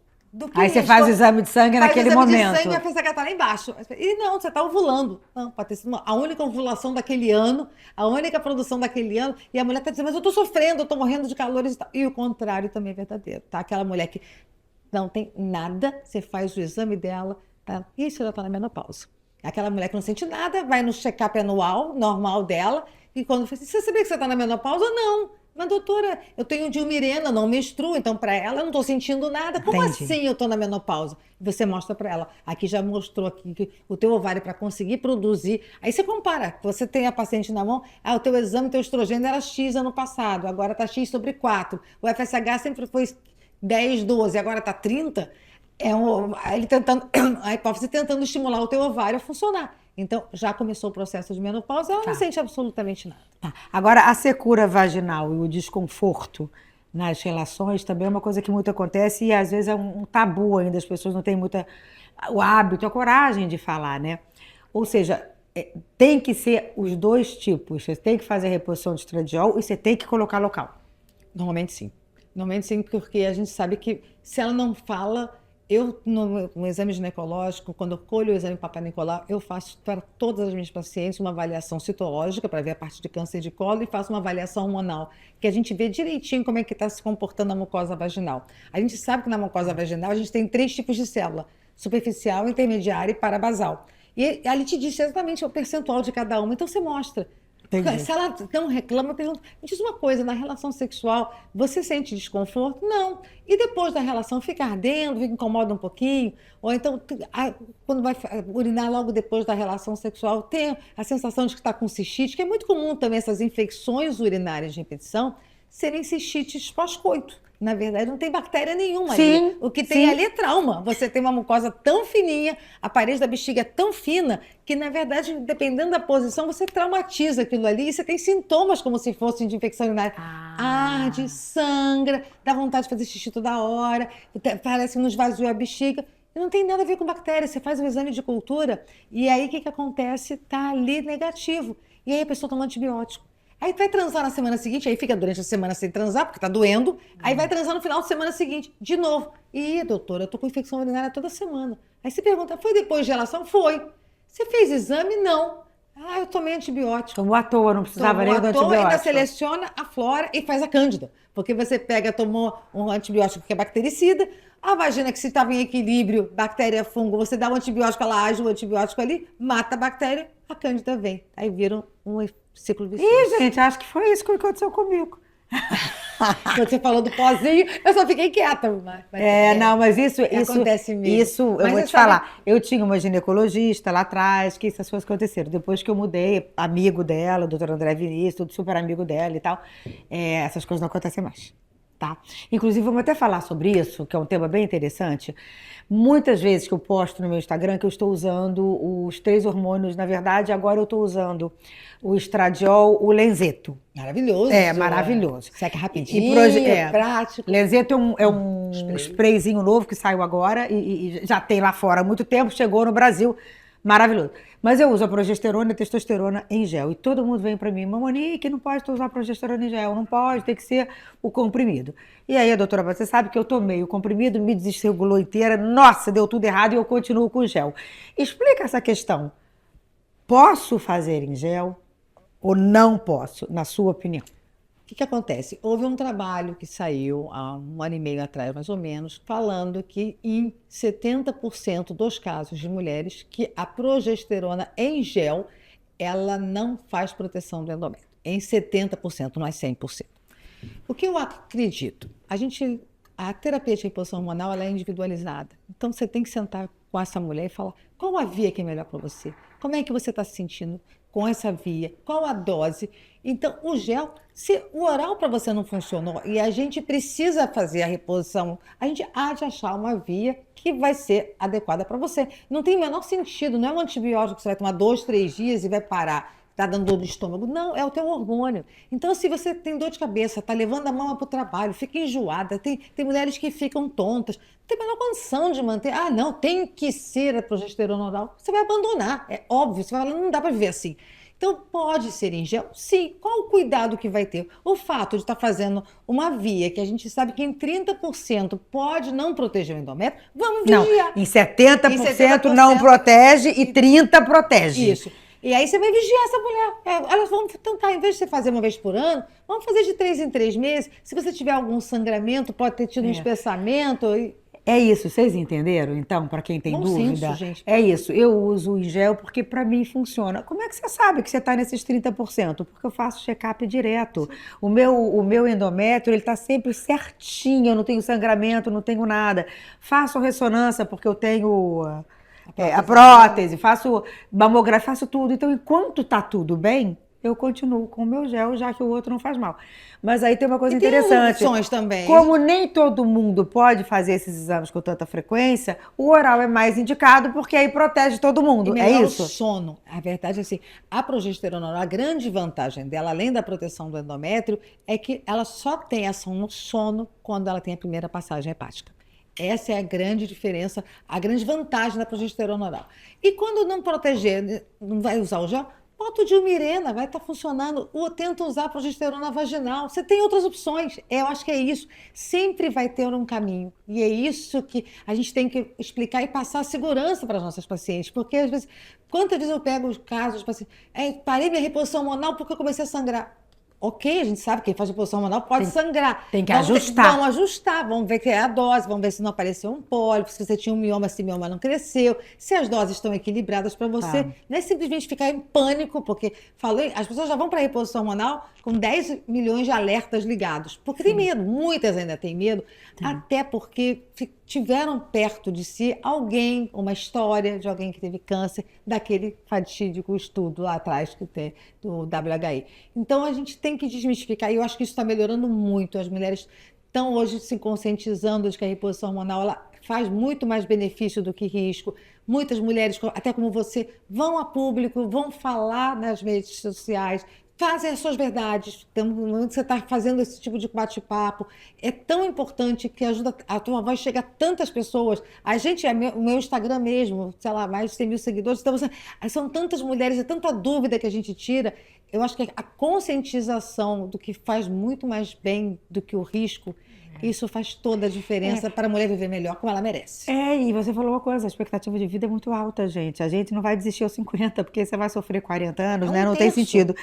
Aí você faz o exame de sangue naquele momento. Faz o exame de sangue e o FSH está lá embaixo. E não, você está ovulando. Não, pode ter sido a única ovulação daquele ano, a única produção daquele ano. E a mulher está dizendo, mas eu estou sofrendo, eu estou morrendo de calores e tal. E o contrário também é verdadeiro, tá? Aquela mulher que não tem nada, você faz o exame dela, tá? E você já está na menopausa. Aquela mulher que não sente nada, vai no check-up anual, normal dela, e quando você sabia que você está na menopausa? Não. Mas, doutora, eu tenho Dilmirena, não menstruo, então para ela eu não estou sentindo nada. Como assim eu estou na menopausa? Você mostra para ela. Aqui já mostrou aqui que o teu ovário para conseguir produzir. Aí você compara. Você tem a paciente na mão, o teu exame, teu estrogênio era X ano passado, agora está X sobre 4. O FSH sempre foi 10, 12, agora está 30. Ele tentando, a hipófise tentando estimular o teu ovário a funcionar. Então, já começou o processo de menopausa, ela não sente absolutamente nada. Tá. Agora, a secura vaginal e o desconforto nas relações também é uma coisa que muito acontece e às vezes é um tabu ainda, as pessoas não têm o hábito, a coragem de falar, né? Ou seja, tem que ser os dois tipos, você tem que fazer a reposição de estradiol e você tem que colocar local. Normalmente sim, porque a gente sabe que se ela não fala... Eu, no exame ginecológico, quando eu colho o exame Papa Nicolau, eu faço para todas as minhas pacientes uma avaliação citológica para ver a parte de câncer de colo e faço uma avaliação hormonal, que a gente vê direitinho como é que está se comportando a mucosa vaginal. A gente sabe que na mucosa vaginal a gente tem 3 tipos de célula, superficial, intermediária e parabasal. E ali te diz exatamente o percentual de cada uma, então você mostra. Entendi. Se ela não reclama, pergunta. Me diz uma coisa, na relação sexual, você sente desconforto? Não. E depois da relação, fica ardendo, fica incomoda um pouquinho? Ou então, quando vai urinar logo depois da relação sexual, tem a sensação de que está com cistite, que é muito comum também essas infecções urinárias de repetição serem cistites pós-coito. Na verdade, não tem bactéria nenhuma ali. O que tem ali é trauma. Você tem uma mucosa tão fininha, a parede da bexiga é tão fina, que, na verdade, dependendo da posição, você traumatiza aquilo ali e você tem sintomas como se fossem de infecção urinária. Arde, sangra, dá vontade de fazer xixi toda hora, parece que nos esvaziou a bexiga. E não tem nada a ver com bactéria. Você faz um exame de cultura e aí o que acontece? Está ali negativo. E aí a pessoa toma antibiótico. Aí vai transar na semana seguinte, aí fica durante a semana sem transar, porque tá doendo. Aí vai transar no final de semana seguinte, de novo. E, doutora, eu tô com infecção urinária toda semana. Aí você pergunta, foi depois de relação? Foi. Você fez exame? Não. Eu tomei antibiótico. Tomou à toa, não precisava nem do antibiótico. Ainda seleciona a flora e faz a cândida. Porque você tomou um antibiótico que é bactericida, a vagina que se estava em equilíbrio, bactéria, fungo, você dá um antibiótico, ela age o antibiótico ali, mata a bactéria, a cândida vem. Aí viram um ciclo vicioso. Ih, gente, acho que foi isso que aconteceu comigo. Quando você falou do pozinho, eu só fiquei quieta. Não, mas isso acontece mesmo. Isso, eu vou te falar. Eu tinha uma ginecologista lá atrás, que essas coisas aconteceram. Depois que eu mudei, amigo dela, o doutor André Vinícius, tudo super amigo dela e tal, essas coisas não acontecem mais. Tá? Inclusive, vamos até falar sobre isso, que é um tema bem interessante. Muitas vezes que eu posto no meu Instagram que eu estou usando os 3 hormônios, na verdade, agora eu estou usando o estradiol, o lenzeto. Maravilhoso. Maravilhoso. Seca rapidinho, prático. Lenzeto é um sprayzinho novo que saiu agora e já tem lá fora há muito tempo, chegou no Brasil. Maravilhoso. Mas eu uso a progesterona e a testosterona em gel. E todo mundo vem pra mim, Monique, não pode usar progesterona em gel, não pode, tem que ser o comprimido. E aí, doutora, você sabe que eu tomei o comprimido, me desregulou inteira, nossa, deu tudo errado e eu continuo com o gel. Explica essa questão. Posso fazer em gel ou não posso, na sua opinião? O que acontece? Houve um trabalho que saiu há um ano e meio atrás, mais ou menos, falando que em 70% dos casos de mulheres que a progesterona em gel, ela não faz proteção do endométrio. Em 70%, não é 100%. O que eu acredito? A terapia de reposição hormonal, ela é individualizada. Então, você tem que sentar com essa mulher e falar qual a via que é melhor para você, como é que você está se sentindo com essa via, qual a dose. Então, o gel, se o oral para você não funcionou e a gente precisa fazer a reposição, a gente há de achar uma via que vai ser adequada para você. Não tem o menor sentido, não é um antibiótico que você vai tomar 2, 3 dias e vai parar. Está dando dor no estômago. Não, é o teu hormônio. Então, se você tem dor de cabeça, está levando a mama para o trabalho, fica enjoada, tem mulheres que ficam tontas, não tem a menor condição de manter. Ah, não, tem que ser a progesterona oral. Você vai abandonar, é óbvio. Você vai falar, não dá para viver assim. Então, pode ser em gel? Sim. Qual o cuidado que vai ter? O fato de estar fazendo uma via que a gente sabe que em 30% pode não proteger o endométrio, vamos vigiar. Não, em 70% não protege e 30% protege. Isso. E aí você vai vigiar essa mulher. Elas vão tentar, em vez de você fazer uma vez por ano, vamos fazer de 3 em 3 meses. Se você tiver algum sangramento, pode ter tido um espessamento. É isso, vocês entenderam? Então, para quem tem Bom dúvida, senso, gente. é isso. Eu uso o gel porque para mim funciona. Como é que você sabe que você está nesses 30%? Porque eu faço check-up direto. O meu endométrio, ele está sempre certinho, eu não tenho sangramento, não tenho nada. Faço ressonância porque eu tenho a prótese, faço mamografia, faço tudo. Então, enquanto tá tudo bem, eu continuo com o meu gel, já que o outro não faz mal. Mas aí tem uma coisa interessante. Tem opções também. Como nem todo mundo pode fazer esses exames com tanta frequência, o oral é mais indicado porque aí protege todo mundo. É isso? O sono. A verdade é assim, a progesterona oral, a grande vantagem dela, além da proteção do endométrio, é que ela só tem ação no sono quando ela tem a primeira passagem hepática. Essa é a grande diferença, a grande vantagem da progesterona oral. E quando não proteger, não vai usar o gel, bota o Dilmirena, vai estar funcionando. Ou tenta usar a progesterona vaginal. Você tem outras opções. Eu acho que é isso. Sempre vai ter um caminho. E é isso que a gente tem que explicar e passar segurança para as nossas pacientes. Porque, às vezes, quantas vezes eu pego os casos, pacientes, parei minha reposição hormonal porque eu comecei a sangrar. Ok, a gente sabe que quem faz reposição hormonal pode sangrar. Tem que ajustar. Vamos ajustar, vamos ver que é a dose, vamos ver se não apareceu um pólipo, se você tinha um mioma, se o mioma não cresceu, se as doses estão equilibradas para você. Não é simplesmente ficar em pânico, porque as pessoas já vão para a reposição hormonal com 10 milhões de alertas ligados, porque tem medo, muitas ainda têm medo, até porque tiveram perto de si alguém, uma história de alguém que teve câncer, daquele fatídico estudo lá atrás que tem do WHI. Então a gente tem que desmistificar, e eu acho que isso está melhorando muito. As mulheres estão hoje se conscientizando de que a reposição hormonal ela faz muito mais benefício do que risco. Muitas mulheres, até como você, vão a público, vão falar nas redes sociais, fazem as suas verdades. No momento que você está fazendo esse tipo de bate-papo, é tão importante que ajuda a tua voz chega a tantas pessoas. A gente, o meu Instagram mesmo, sei lá, mais de 100 mil seguidores, então são tantas mulheres, é tanta dúvida que a gente tira. Eu acho que a conscientização do que faz muito mais bem do que o risco, isso faz toda a diferença para a mulher viver melhor, como ela merece. E você falou uma coisa, a expectativa de vida é muito alta, gente. A gente não vai desistir aos 50, porque você vai sofrer 40 anos, né? Não tem sentido.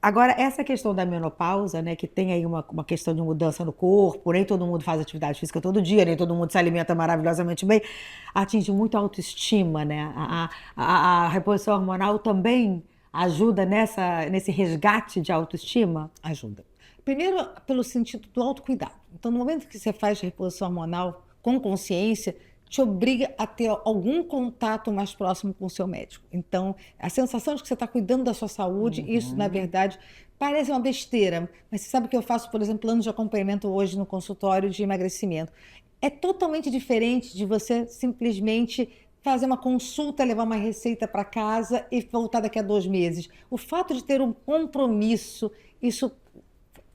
Agora, essa questão da menopausa, né, que tem aí uma questão de mudança no corpo, nem todo mundo faz atividade física todo dia, nem todo mundo se alimenta maravilhosamente bem, atinge muito a autoestima, né? A reposição hormonal também ajuda nesse resgate de autoestima? Ajuda. Primeiro, pelo sentido do autocuidado. Então, no momento que você faz reposição hormonal com consciência, te obriga a ter algum contato mais próximo com o seu médico. Então, a sensação de que você está cuidando da sua saúde, isso, na verdade, parece uma besteira. Mas você sabe que eu faço, por exemplo, plano de acompanhamento hoje no consultório de emagrecimento. É totalmente diferente de você simplesmente fazer uma consulta, levar uma receita para casa e voltar daqui a 2 meses. O fato de ter um compromisso, isso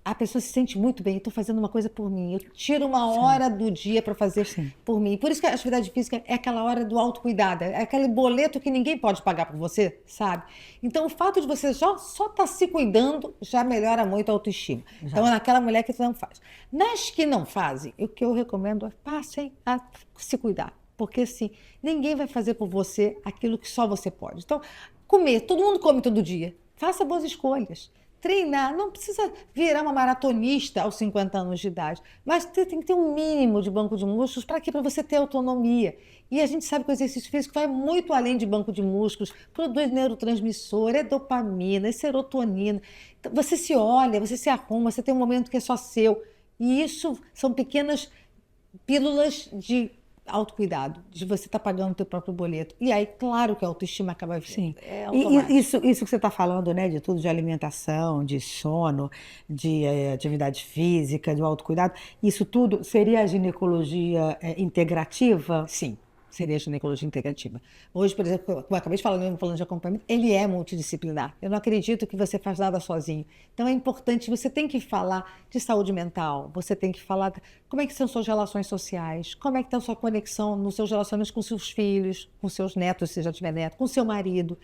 a pessoa se sente muito bem. Eu estou fazendo uma coisa por mim. Eu tiro uma hora do dia para fazer por mim. Por isso que a atividade física é aquela hora do autocuidado. É aquele boleto que ninguém pode pagar por você, sabe? Então, o fato de você só estar se cuidando já melhora muito a autoestima. Então, é naquela mulher que não faz. Nas que não fazem, o que eu recomendo é passem a se cuidar. Porque, assim, ninguém vai fazer por você aquilo que só você pode. Então, comer. Todo mundo come todo dia. Faça boas escolhas. Treinar, não precisa virar uma maratonista aos 50 anos de idade, mas tem que ter um mínimo de banco de músculos para quê? Para você ter autonomia. E a gente sabe que o exercício físico vai muito além de banco de músculos, produz neurotransmissor, é dopamina, é serotonina. Então, você se olha, você se arruma, você tem um momento que é só seu. E isso são pequenas pílulas de autocuidado, de você estar pagando o teu próprio boleto. E aí, claro que a autoestima acaba vindo. Sim. É E isso que você está falando, né, de tudo, de alimentação, de sono, de atividade física, de autocuidado, isso tudo seria a ginecologia integrativa? Sim, seria a ginecologia integrativa. Hoje, por exemplo, como eu acabei de falar, mesmo falando de acompanhamento, ele é multidisciplinar. Eu não acredito que você faz nada sozinho. Então é importante, você tem que falar de saúde mental, você tem que falar como é que são suas relações sociais, como é que está a sua conexão nos seus relacionamentos com seus filhos, com seus netos, se já tiver neto, com seu marido.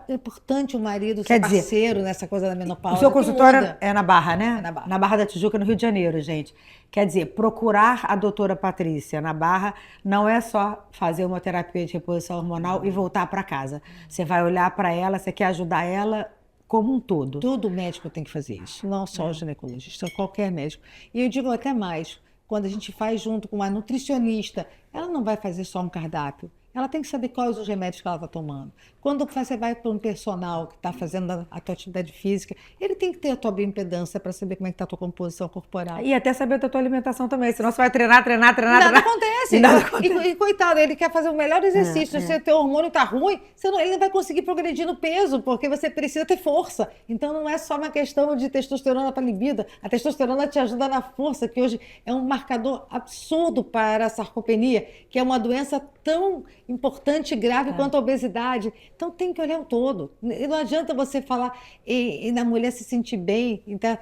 É importante o marido ser parceiro nessa coisa da menopausa. O seu consultório é na Barra, né? É na Barra. Na Barra da Tijuca, no Rio de Janeiro, gente. Quer dizer, procurar a doutora Patrícia na Barra não é só fazer uma terapia de reposição hormonal e voltar para casa. Você vai olhar para ela, você quer ajudar ela como um todo. Todo médico tem que fazer isso, não só o ginecologista, qualquer médico. E eu digo até mais, quando a gente faz junto com uma nutricionista, ela não vai fazer só um cardápio. Ela tem que saber quais os remédios que ela está tomando. Quando você vai para um personal que está fazendo a tua atividade física, ele tem que ter a tua bioimpedância para saber como é que está a tua composição corporal. E até saber da tua alimentação também, senão você vai treinar. Nada acontece. E coitado, ele quer fazer o melhor exercício. Se o teu hormônio está ruim, ele não vai conseguir progredir no peso, porque você precisa ter força. Então não é só uma questão de testosterona para libido. A testosterona te ajuda na força, que hoje é um marcador absurdo para a sarcopenia, que é uma doença tão importante e grave quanto a obesidade. Então tem que olhar o todo. E não adianta você falar e na mulher se sentir bem, então,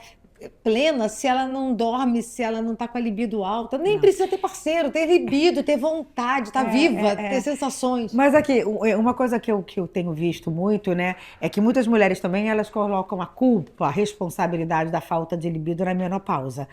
plena, se ela não dorme, se ela não está com a libido alta. Nem precisa ter parceiro, ter libido, ter vontade, estar viva, ter sensações. Mas aqui, uma coisa que eu tenho visto muito, né, é que muitas mulheres também, elas colocam a culpa, a responsabilidade da falta de libido na menopausa.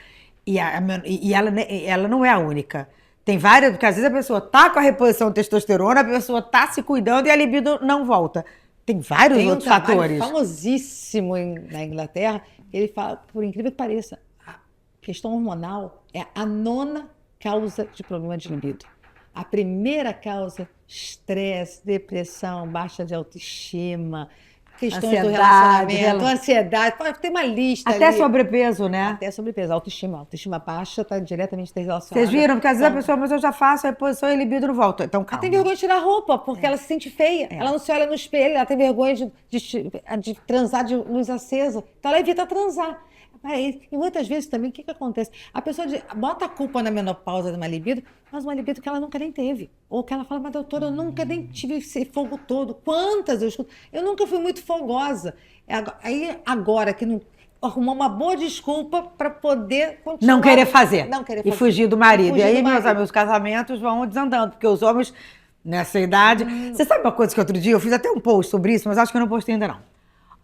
E ela não é a única. Tem várias, porque às vezes a pessoa tá com a reposição de testosterona, a pessoa tá se cuidando e a libido não volta. Tem vários outros fatores. Tem um famosíssimo na Inglaterra, ele fala, por incrível que pareça, a questão hormonal é a 9ª causa de problema de libido. A primeira causa, estresse, depressão, baixa de autoestima, questões do relacionamento, ansiedade, tem uma lista até ali. Sobrepeso, né? Até sobrepeso, autoestima baixa está diretamente relacionada. Vocês viram? Porque às vezes a pessoa, mas eu já faço a reposição e libido não volta. Então calma. Ela tem vergonha de tirar a roupa, porque ela se sente feia. Ela não se olha no espelho, ela tem vergonha de transar de luz acesa. Então ela evita transar. E muitas vezes também, o que acontece? A pessoa bota a culpa na menopausa de uma libido, mas uma libido que ela nunca nem teve. Ou que ela fala, mas doutora, eu nunca nem tive esse fogo todo. Quantas eu escuto? Eu nunca fui muito fogosa. Aí agora que não arrumou uma boa desculpa para poder continuar. Não querer fazer. E fugir do marido. E aí, meus casamentos vão desandando, porque os homens, nessa idade... Você sabe uma coisa que outro dia, eu fiz até um post sobre isso, mas acho que eu não postei ainda não.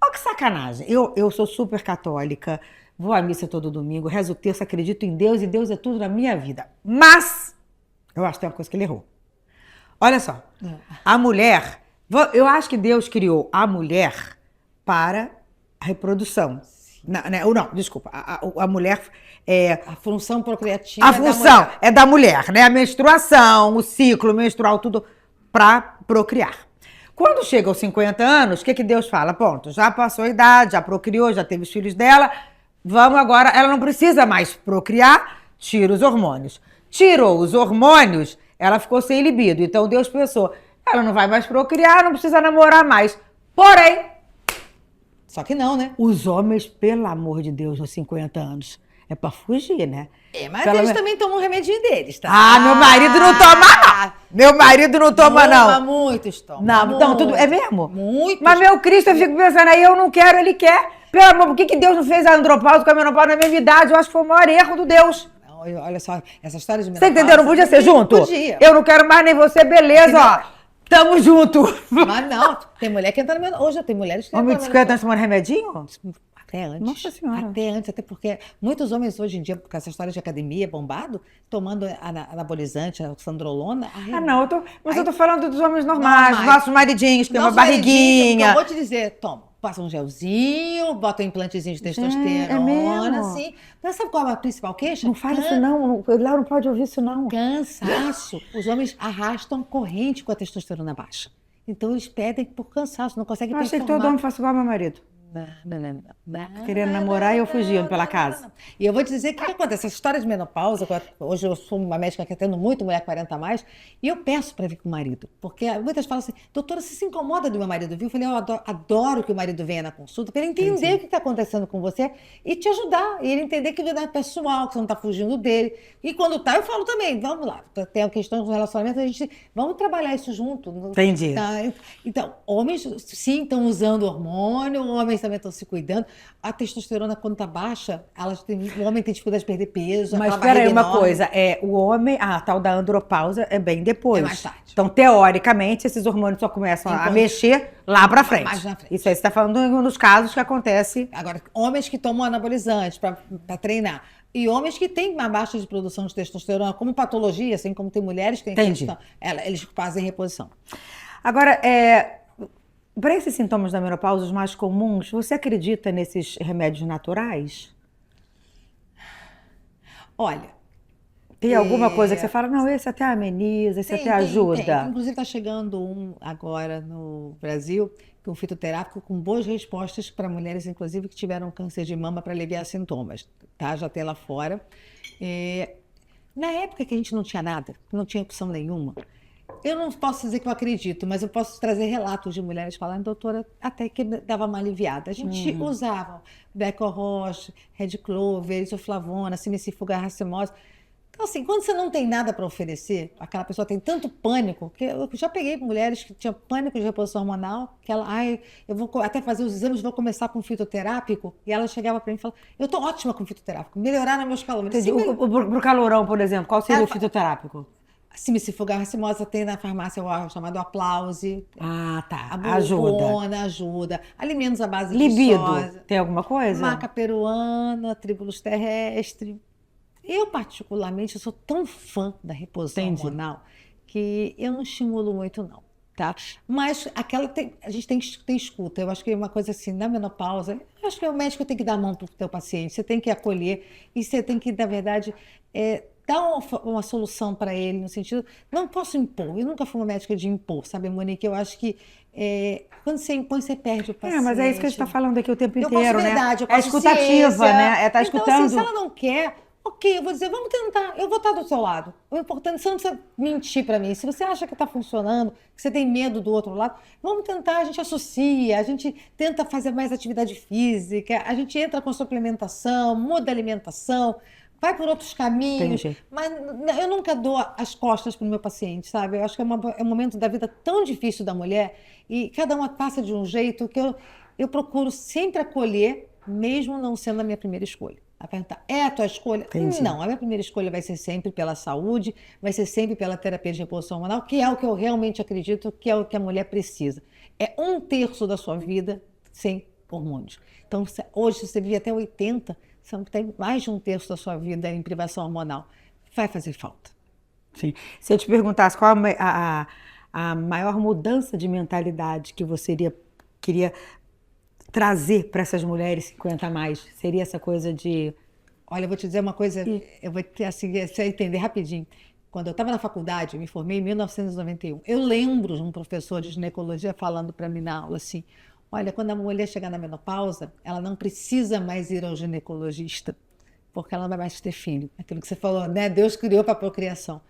Olha que sacanagem. Eu sou super católica, vou à missa todo domingo, rezo o terço, acredito em Deus, e Deus é tudo na minha vida. Mas, eu acho que tem uma coisa que ele errou. Olha só, a mulher... Eu acho que Deus criou a mulher para a reprodução. Não, desculpa. A mulher... A função procriativa a função é da mulher, né? A menstruação, o ciclo menstrual, tudo para procriar. Quando chega aos 50 anos, o que Deus fala? Ponto, já passou a idade, já procriou, já teve os filhos dela, vamos agora, ela não precisa mais procriar, tira os hormônios. Tirou os hormônios, ela ficou sem libido. Então Deus pensou, ela não vai mais procriar, não precisa namorar mais. Porém... Só que não, né? Os homens, pelo amor de Deus, aos 50 anos, é pra fugir, né? Mas eles também tomam o remedinho deles, tá? Meu marido não toma, não. Meu marido não toma, não. Muitos tomam. Não, então tudo é mesmo? Muitos. Mas meu Cristo, eu fico pensando, aí eu não quero, ele quer. Pelo amor, por que Deus não fez a andropausa com a menopausa na mesma idade? Eu acho que foi o maior erro do Deus. Olha só, essa história de Você menopausa... entendeu? Não podia ser junto? Podia. Eu não quero mais nem você, beleza, ó. Tamo junto. Mas não, tem mulher que entra na menopausa. Hoje tem mulheres que Homem entram de na 50 anos tomando remedinho? Até antes. Nossa Senhora. Até antes, até porque muitos homens hoje em dia, com essa história de academia bombado, tomando anabolizante, a sandrolona. Ah, não, mas eu tô falando dos homens normais, Normais. nossos maridinhos, que tem uma Nosso maridinho, barriguinha. Eu vou te dizer, toma, passa um gelzinho, bota um implantezinho de testosterona, é mesmo? assim. Mas sabe qual é a principal queixa? Não fala isso não, lá não pode ouvir isso não. Cansaço. Os homens arrastam corrente com a testosterona baixa. Então eles pedem por cansaço, não conseguem Eu achei que performar. todo homem fosse igual ao meu marido. Não. Querendo namorar e eu fugindo pela casa. E eu vou te dizer o que acontece. Essa história de menopausa, hoje eu sou uma médica que atendo muito mulher 40 a mais, e eu peço para vir com o marido. Porque muitas falam assim, doutora, você se incomoda do meu marido vir? Eu falei, eu adoro que o marido venha na consulta para ele entender o que está acontecendo com você e te ajudar. E ele entender que não é pessoal, que você não está fugindo dele. E quando tá, eu falo também, vamos lá. Tem a questão do relacionamento, vamos trabalhar isso junto. Entendi. Tá? Então, homens, sim, estão usando hormônio, homens também estão se cuidando. A testosterona, quando está baixa, o homem tem dificuldade de perder peso. Mas aquela espera aí barriga uma enorme. coisa, o homem, a tal da andropausa é bem depois. É mais tarde. Então, teoricamente, esses hormônios só começam a mexer lá pra frente. Mais na frente. Isso aí você está falando de um dos casos que acontece. Agora, homens que tomam anabolizantes para treinar. E homens que têm uma baixa de produção de testosterona, como patologia, assim como tem mulheres que têm Entendi. eles fazem reposição. Agora, para esses sintomas da menopausa, os mais comuns, você acredita nesses remédios naturais? Olha, Tem alguma coisa que você fala, não, esse até ameniza, esse até ajuda? tem. Inclusive está chegando um agora no Brasil, que é um fitoterápico com boas respostas para mulheres, inclusive, que tiveram câncer de mama para aliviar sintomas. Tá? Já tem lá fora. Na época que a gente não tinha nada, não tinha opção nenhuma, eu não posso dizer que eu acredito, mas eu posso trazer relatos de mulheres falando, doutora, até que dava uma aliviada. A gente usava Becco-Roche, Red Clover, isoflavona, Simicifuga racemose. Então, assim, quando você não tem nada para oferecer, aquela pessoa tem tanto pânico, que eu já peguei mulheres que tinham pânico de reposição hormonal, que ela, eu vou até fazer os exames, vou começar com fitoterápico, e ela chegava para mim e falava, eu tô ótima com fitoterápico, melhoraram meus calores. Entendi. Pro calorão, por exemplo, qual seria o fitoterápico? Simicifuga racemose tem na farmácia o chamado Aplause. Ah, tá. A Ajuda. bubona ajuda. Alimentos à base de Libido, soja. tem alguma coisa? Maca peruana, tribulus terrestre. Eu, particularmente, eu sou tão fã da reposição hormonal que eu não estimulo muito, não. Tá? Mas a gente tem escuta. Eu acho que é uma coisa assim, na menopausa, eu acho que o médico tem que dar a mão para o teu paciente, você tem que acolher e você tem que, na verdade, dar uma solução para ele, no sentido, não posso impor, eu nunca fui uma médica de impor, sabe, Monique? Eu acho que quando você impõe, você perde o paciente. Mas é isso que a gente está falando aqui o tempo Eu inteiro, posso né? verdade, eu posso escutativa, ciência. né? Tá então, escutando. assim, se ela não quer, ok, eu vou dizer, vamos tentar, eu vou estar do seu lado. O importante, você não precisa mentir para mim. Se você acha que está funcionando, que você tem medo do outro lado, vamos tentar, a gente associa, a gente tenta fazer mais atividade física, a gente entra com suplementação, muda a alimentação, vai por outros caminhos. Entendi. Mas eu nunca dou as costas para o meu paciente, sabe? Eu acho que é um momento da vida tão difícil da mulher e cada uma passa de um jeito que eu procuro sempre acolher, mesmo não sendo a minha primeira escolha. A perguntar, é a tua escolha? Entendi. Não, a minha primeira escolha vai ser sempre pela saúde, vai ser sempre pela terapia de reposição hormonal, que é o que eu realmente acredito que é o que a mulher precisa. É 1/3 da sua vida sem hormônios. Então, hoje, se você vive até 80, você não tem mais de 1/3 da sua vida em privação hormonal. Vai fazer falta. Sim. Se eu te perguntasse qual a maior mudança de mentalidade que você queria trazer para essas mulheres 50 a mais, seria essa coisa de... Olha, eu vou te dizer uma coisa, eu vou assim, você entender rapidinho. Quando eu estava na faculdade, eu me formei em 1991, eu lembro de um professor de ginecologia falando para mim na aula assim, olha, quando a mulher chegar na menopausa, ela não precisa mais ir ao ginecologista, porque ela não vai mais ter filho. Aquilo que você falou, né? Deus criou para a procriação.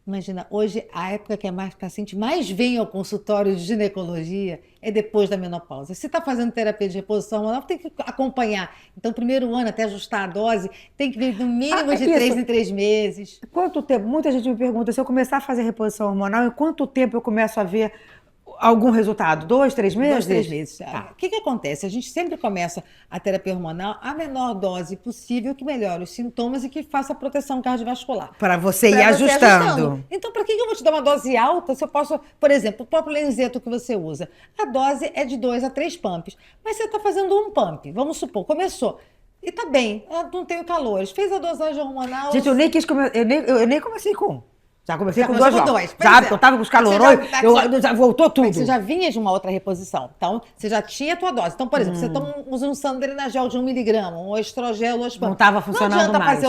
Imagina, hoje a época que a paciente mais vem ao consultório de ginecologia é depois da menopausa. Se está fazendo terapia de reposição hormonal, tem que acompanhar. Então, primeiro ano, até ajustar a dose, tem que vir no mínimo de 3 em 3 meses. Quanto tempo? Muita gente me pergunta, se eu começar a fazer reposição hormonal, em quanto tempo eu começo a ver algum resultado? 2, 3 meses? 2, 3 meses. Tá. O que acontece? A gente sempre começa a terapia hormonal a menor dose possível que melhore os sintomas e que faça proteção cardiovascular. Para você ir Pra você ajustando. Então, para que eu vou te dar uma dose alta se eu posso, por exemplo, o próprio Lenzeto que você usa? A dose é de 2 a 3 pumps, mas você está fazendo um pump, vamos supor, começou. E tá bem, eu não tenho calores. Fez a dosagem hormonal. Gente, eu nem quis eu nem comecei com 1. Já comecei Já com começou 2 com logo. 2. Pois Já, é. porque eu tava com os Você calorões, já- já voltou tudo. Mas você já vinha de uma outra reposição. Então, você já tinha a tua dose. Então, por exemplo, você usa um Sandrinagel de 1 miligrama, um estrogel, Não tava funcionando Não adianta mais. fazer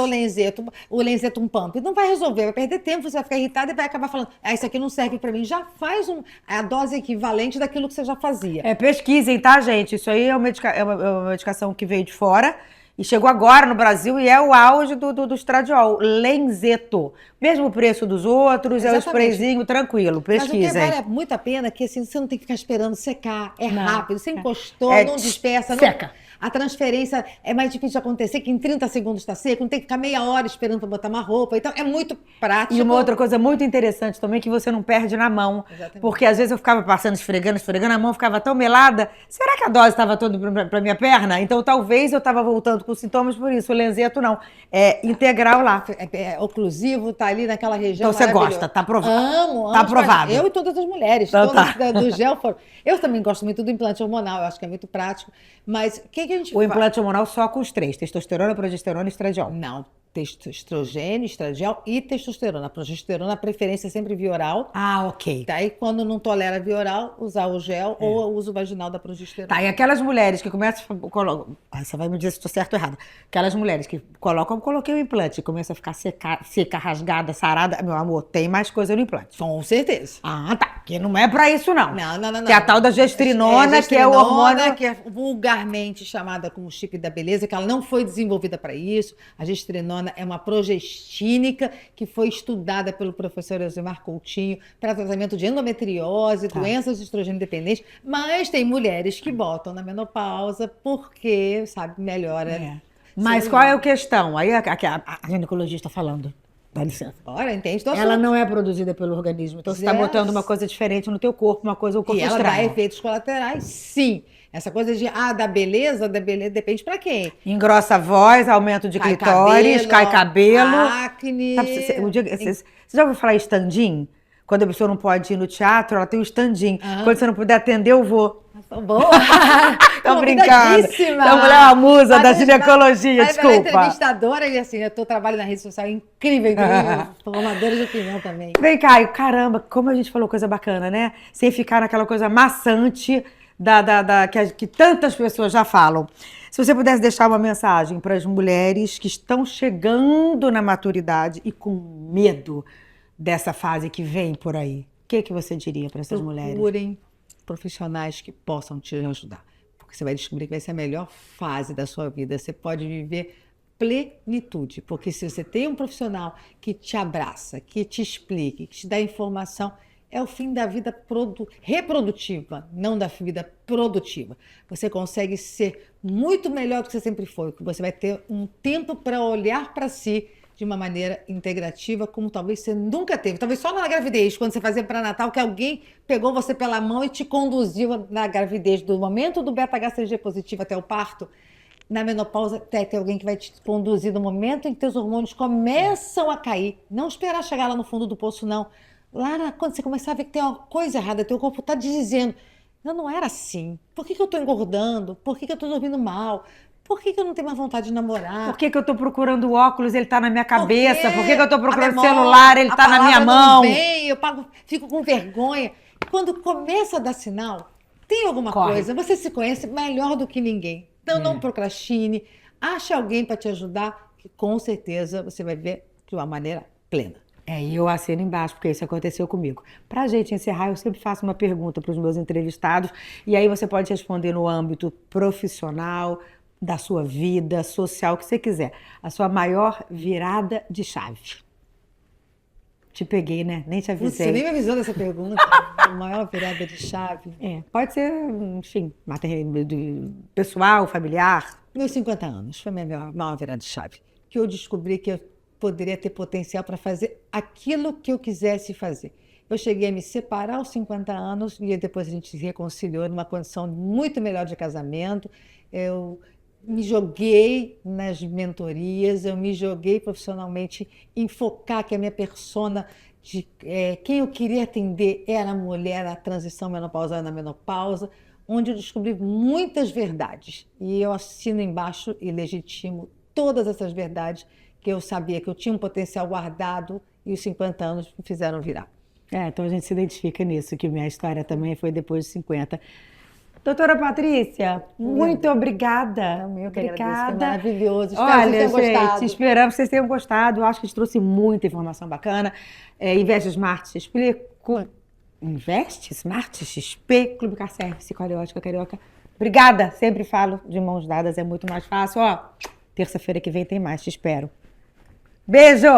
o Lenzeto um pump. Não vai resolver, vai perder tempo, você vai ficar irritado e vai acabar falando, isso aqui não serve pra mim. Já faz a dose equivalente daquilo que você já fazia. Pesquisem, tá, gente? Isso aí é é uma medicação que veio de fora e chegou agora no Brasil e é o auge do estradiol, Lenzeto. Mesmo preço dos outros, é o Exatamente. sprayzinho tranquilo, Mas o que pesquisem. vale muito a pena é que assim, você não tem que ficar esperando secar. É Não. rápido, você encostou, É, não dispersa. seca. A transferência é mais difícil de acontecer, que em 30 segundos está seco, não tem que ficar meia hora esperando para botar uma roupa. Então, é muito prático. E uma outra coisa muito interessante também que você não perde na mão. Exatamente. Porque às vezes eu ficava passando, esfregando, a mão ficava tão melada. Será que a dose estava toda para minha perna? Então talvez eu estava voltando com sintomas por isso. O Lenzeto não. É integral lá. É oclusivo, tá ali naquela região. Então você maravilhoso. gosta, tá aprovado. Amo. Tá aprovado. Eu e todas as mulheres. Então Todas tá. do gel foram. Eu também gosto muito do implante hormonal, eu acho que é muito prático. Mas o que a gente O implante hormonal só com os 3: testosterona, progesterona e estradiol. Não, estrogênio, estradiol e testosterona. A progesterona, a preferência é sempre via oral. Ah, ok. Daí, quando não tolera via oral, usar o gel ou o uso vaginal da progesterona. Tá, e aquelas mulheres que começam a colocar. Você vai me dizer se estou certo ou errado. Aquelas mulheres que colocam, coloquei o implante e começa a ficar seca, rasgada, sarada. Meu amor, tem mais coisa no implante. Com certeza. Ah, tá. Que não é pra isso, não. Não. Que é a tal da gestrinona, que é o hormônio. Que é vulgarmente chamada como chip da beleza, que ela não foi desenvolvida para isso. A gestrinona é uma progestínica que foi estudada pelo professor Elzimar Coutinho para tratamento de endometriose, doenças estrogênio dependentes. Mas tem mulheres que botam na menopausa porque, sabe, melhora. Mas qual é a questão? Aí a ginecologista falando. Dá licença. Ora, entende? Ela não é produzida pelo organismo. Então você está Yes. botando uma coisa diferente no teu corpo, uma coisa o corpo E ela dá estranho. efeitos colaterais, sim. Essa coisa de, da beleza depende pra quem? Engrossa a voz, aumento de clitóris, cai cabelo. Acne. Sabe, você já ouviu falar stand-in? Quando a pessoa não pode ir no teatro, ela tem o stand-in. Quando você não puder atender, eu vou. Boa! Tô brincando. Então, mulher é uma musa da ginecologia, desculpa. Ela é entrevistadora e assim, eu trabalho na rede social, incrível, formadora de opinião também. Vem, Caio, caramba, como a gente falou coisa bacana, né? Sem ficar naquela coisa maçante que tantas pessoas já falam. Se você pudesse deixar uma mensagem para as mulheres que estão chegando na maturidade e com medo dessa fase que vem por aí, o que você diria para essas mulheres? Procurem profissionais que possam te ajudar, porque você vai descobrir que vai ser a melhor fase da sua vida. Você pode viver plenitude, porque se você tem um profissional que te abraça, que te explique, que te dá informação, é o fim da vida reprodutiva, não da vida produtiva. Você consegue ser muito melhor do que você sempre foi, porque você vai ter um tempo para olhar para si de uma maneira integrativa, como talvez você nunca teve. Talvez só na gravidez, quando você fazia pré-natal, que alguém pegou você pela mão e te conduziu na gravidez, do momento do beta-HCG positivo até o parto. Na menopausa, tem alguém que vai te conduzir do momento em que teus hormônios começam a cair. Não esperar chegar lá no fundo do poço, não. Lá, quando você começar a ver que tem uma coisa errada, teu corpo está dizendo, não era assim. Por que eu estou engordando? Por que eu estou dormindo mal? Por que eu não tenho mais vontade de namorar? Por que eu tô procurando óculos, ele tá na minha cabeça? Por que eu tô procurando memória, celular, ele tá na minha mão? Não vem, fico com vergonha. Quando começa a dar sinal, tem alguma coisa, você se conhece melhor do que ninguém. Então não procrastine, ache alguém para te ajudar, que com certeza você vai ver de uma maneira plena. E eu assino embaixo, porque isso aconteceu comigo. Pra gente encerrar, eu sempre faço uma pergunta para os meus entrevistados, e aí você pode responder no âmbito profissional, da sua vida, social, o que você quiser. A sua maior virada de chave. Te peguei, né? Nem te avisei. Você nem me avisou dessa pergunta. A maior virada de chave. Pode ser, enfim, pessoal, familiar. Meus 50 anos foi minha maior virada de chave. Que eu descobri que eu poderia ter potencial para fazer aquilo que eu quisesse fazer. Eu cheguei a me separar aos 50 anos e depois a gente se reconciliou numa condição muito melhor de casamento. Eu me joguei nas mentorias, eu me joguei profissionalmente em focar que a minha persona de quem eu queria atender era a mulher na transição menopausal e na menopausa, onde eu descobri muitas verdades. E eu assino embaixo e legitimo todas essas verdades que eu sabia que eu tinha um potencial guardado e os 50 anos me fizeram virar. Então a gente se identifica nisso, que minha história também foi depois de 50. Doutora Patrícia, muito obrigada. Eu que agradeço, foi Obrigada. maravilhoso. Espero Olha, que vocês tenham gente, gostado. esperamos que vocês tenham gostado. Eu acho que a gente trouxe muita informação bacana. Investe Smart XP, Investe Smart XP, Clube Car Service, Coreótica Carioca. Obrigada, sempre falo de mãos dadas, é muito mais fácil. Ó, terça-feira que vem tem mais, te espero. Beijo!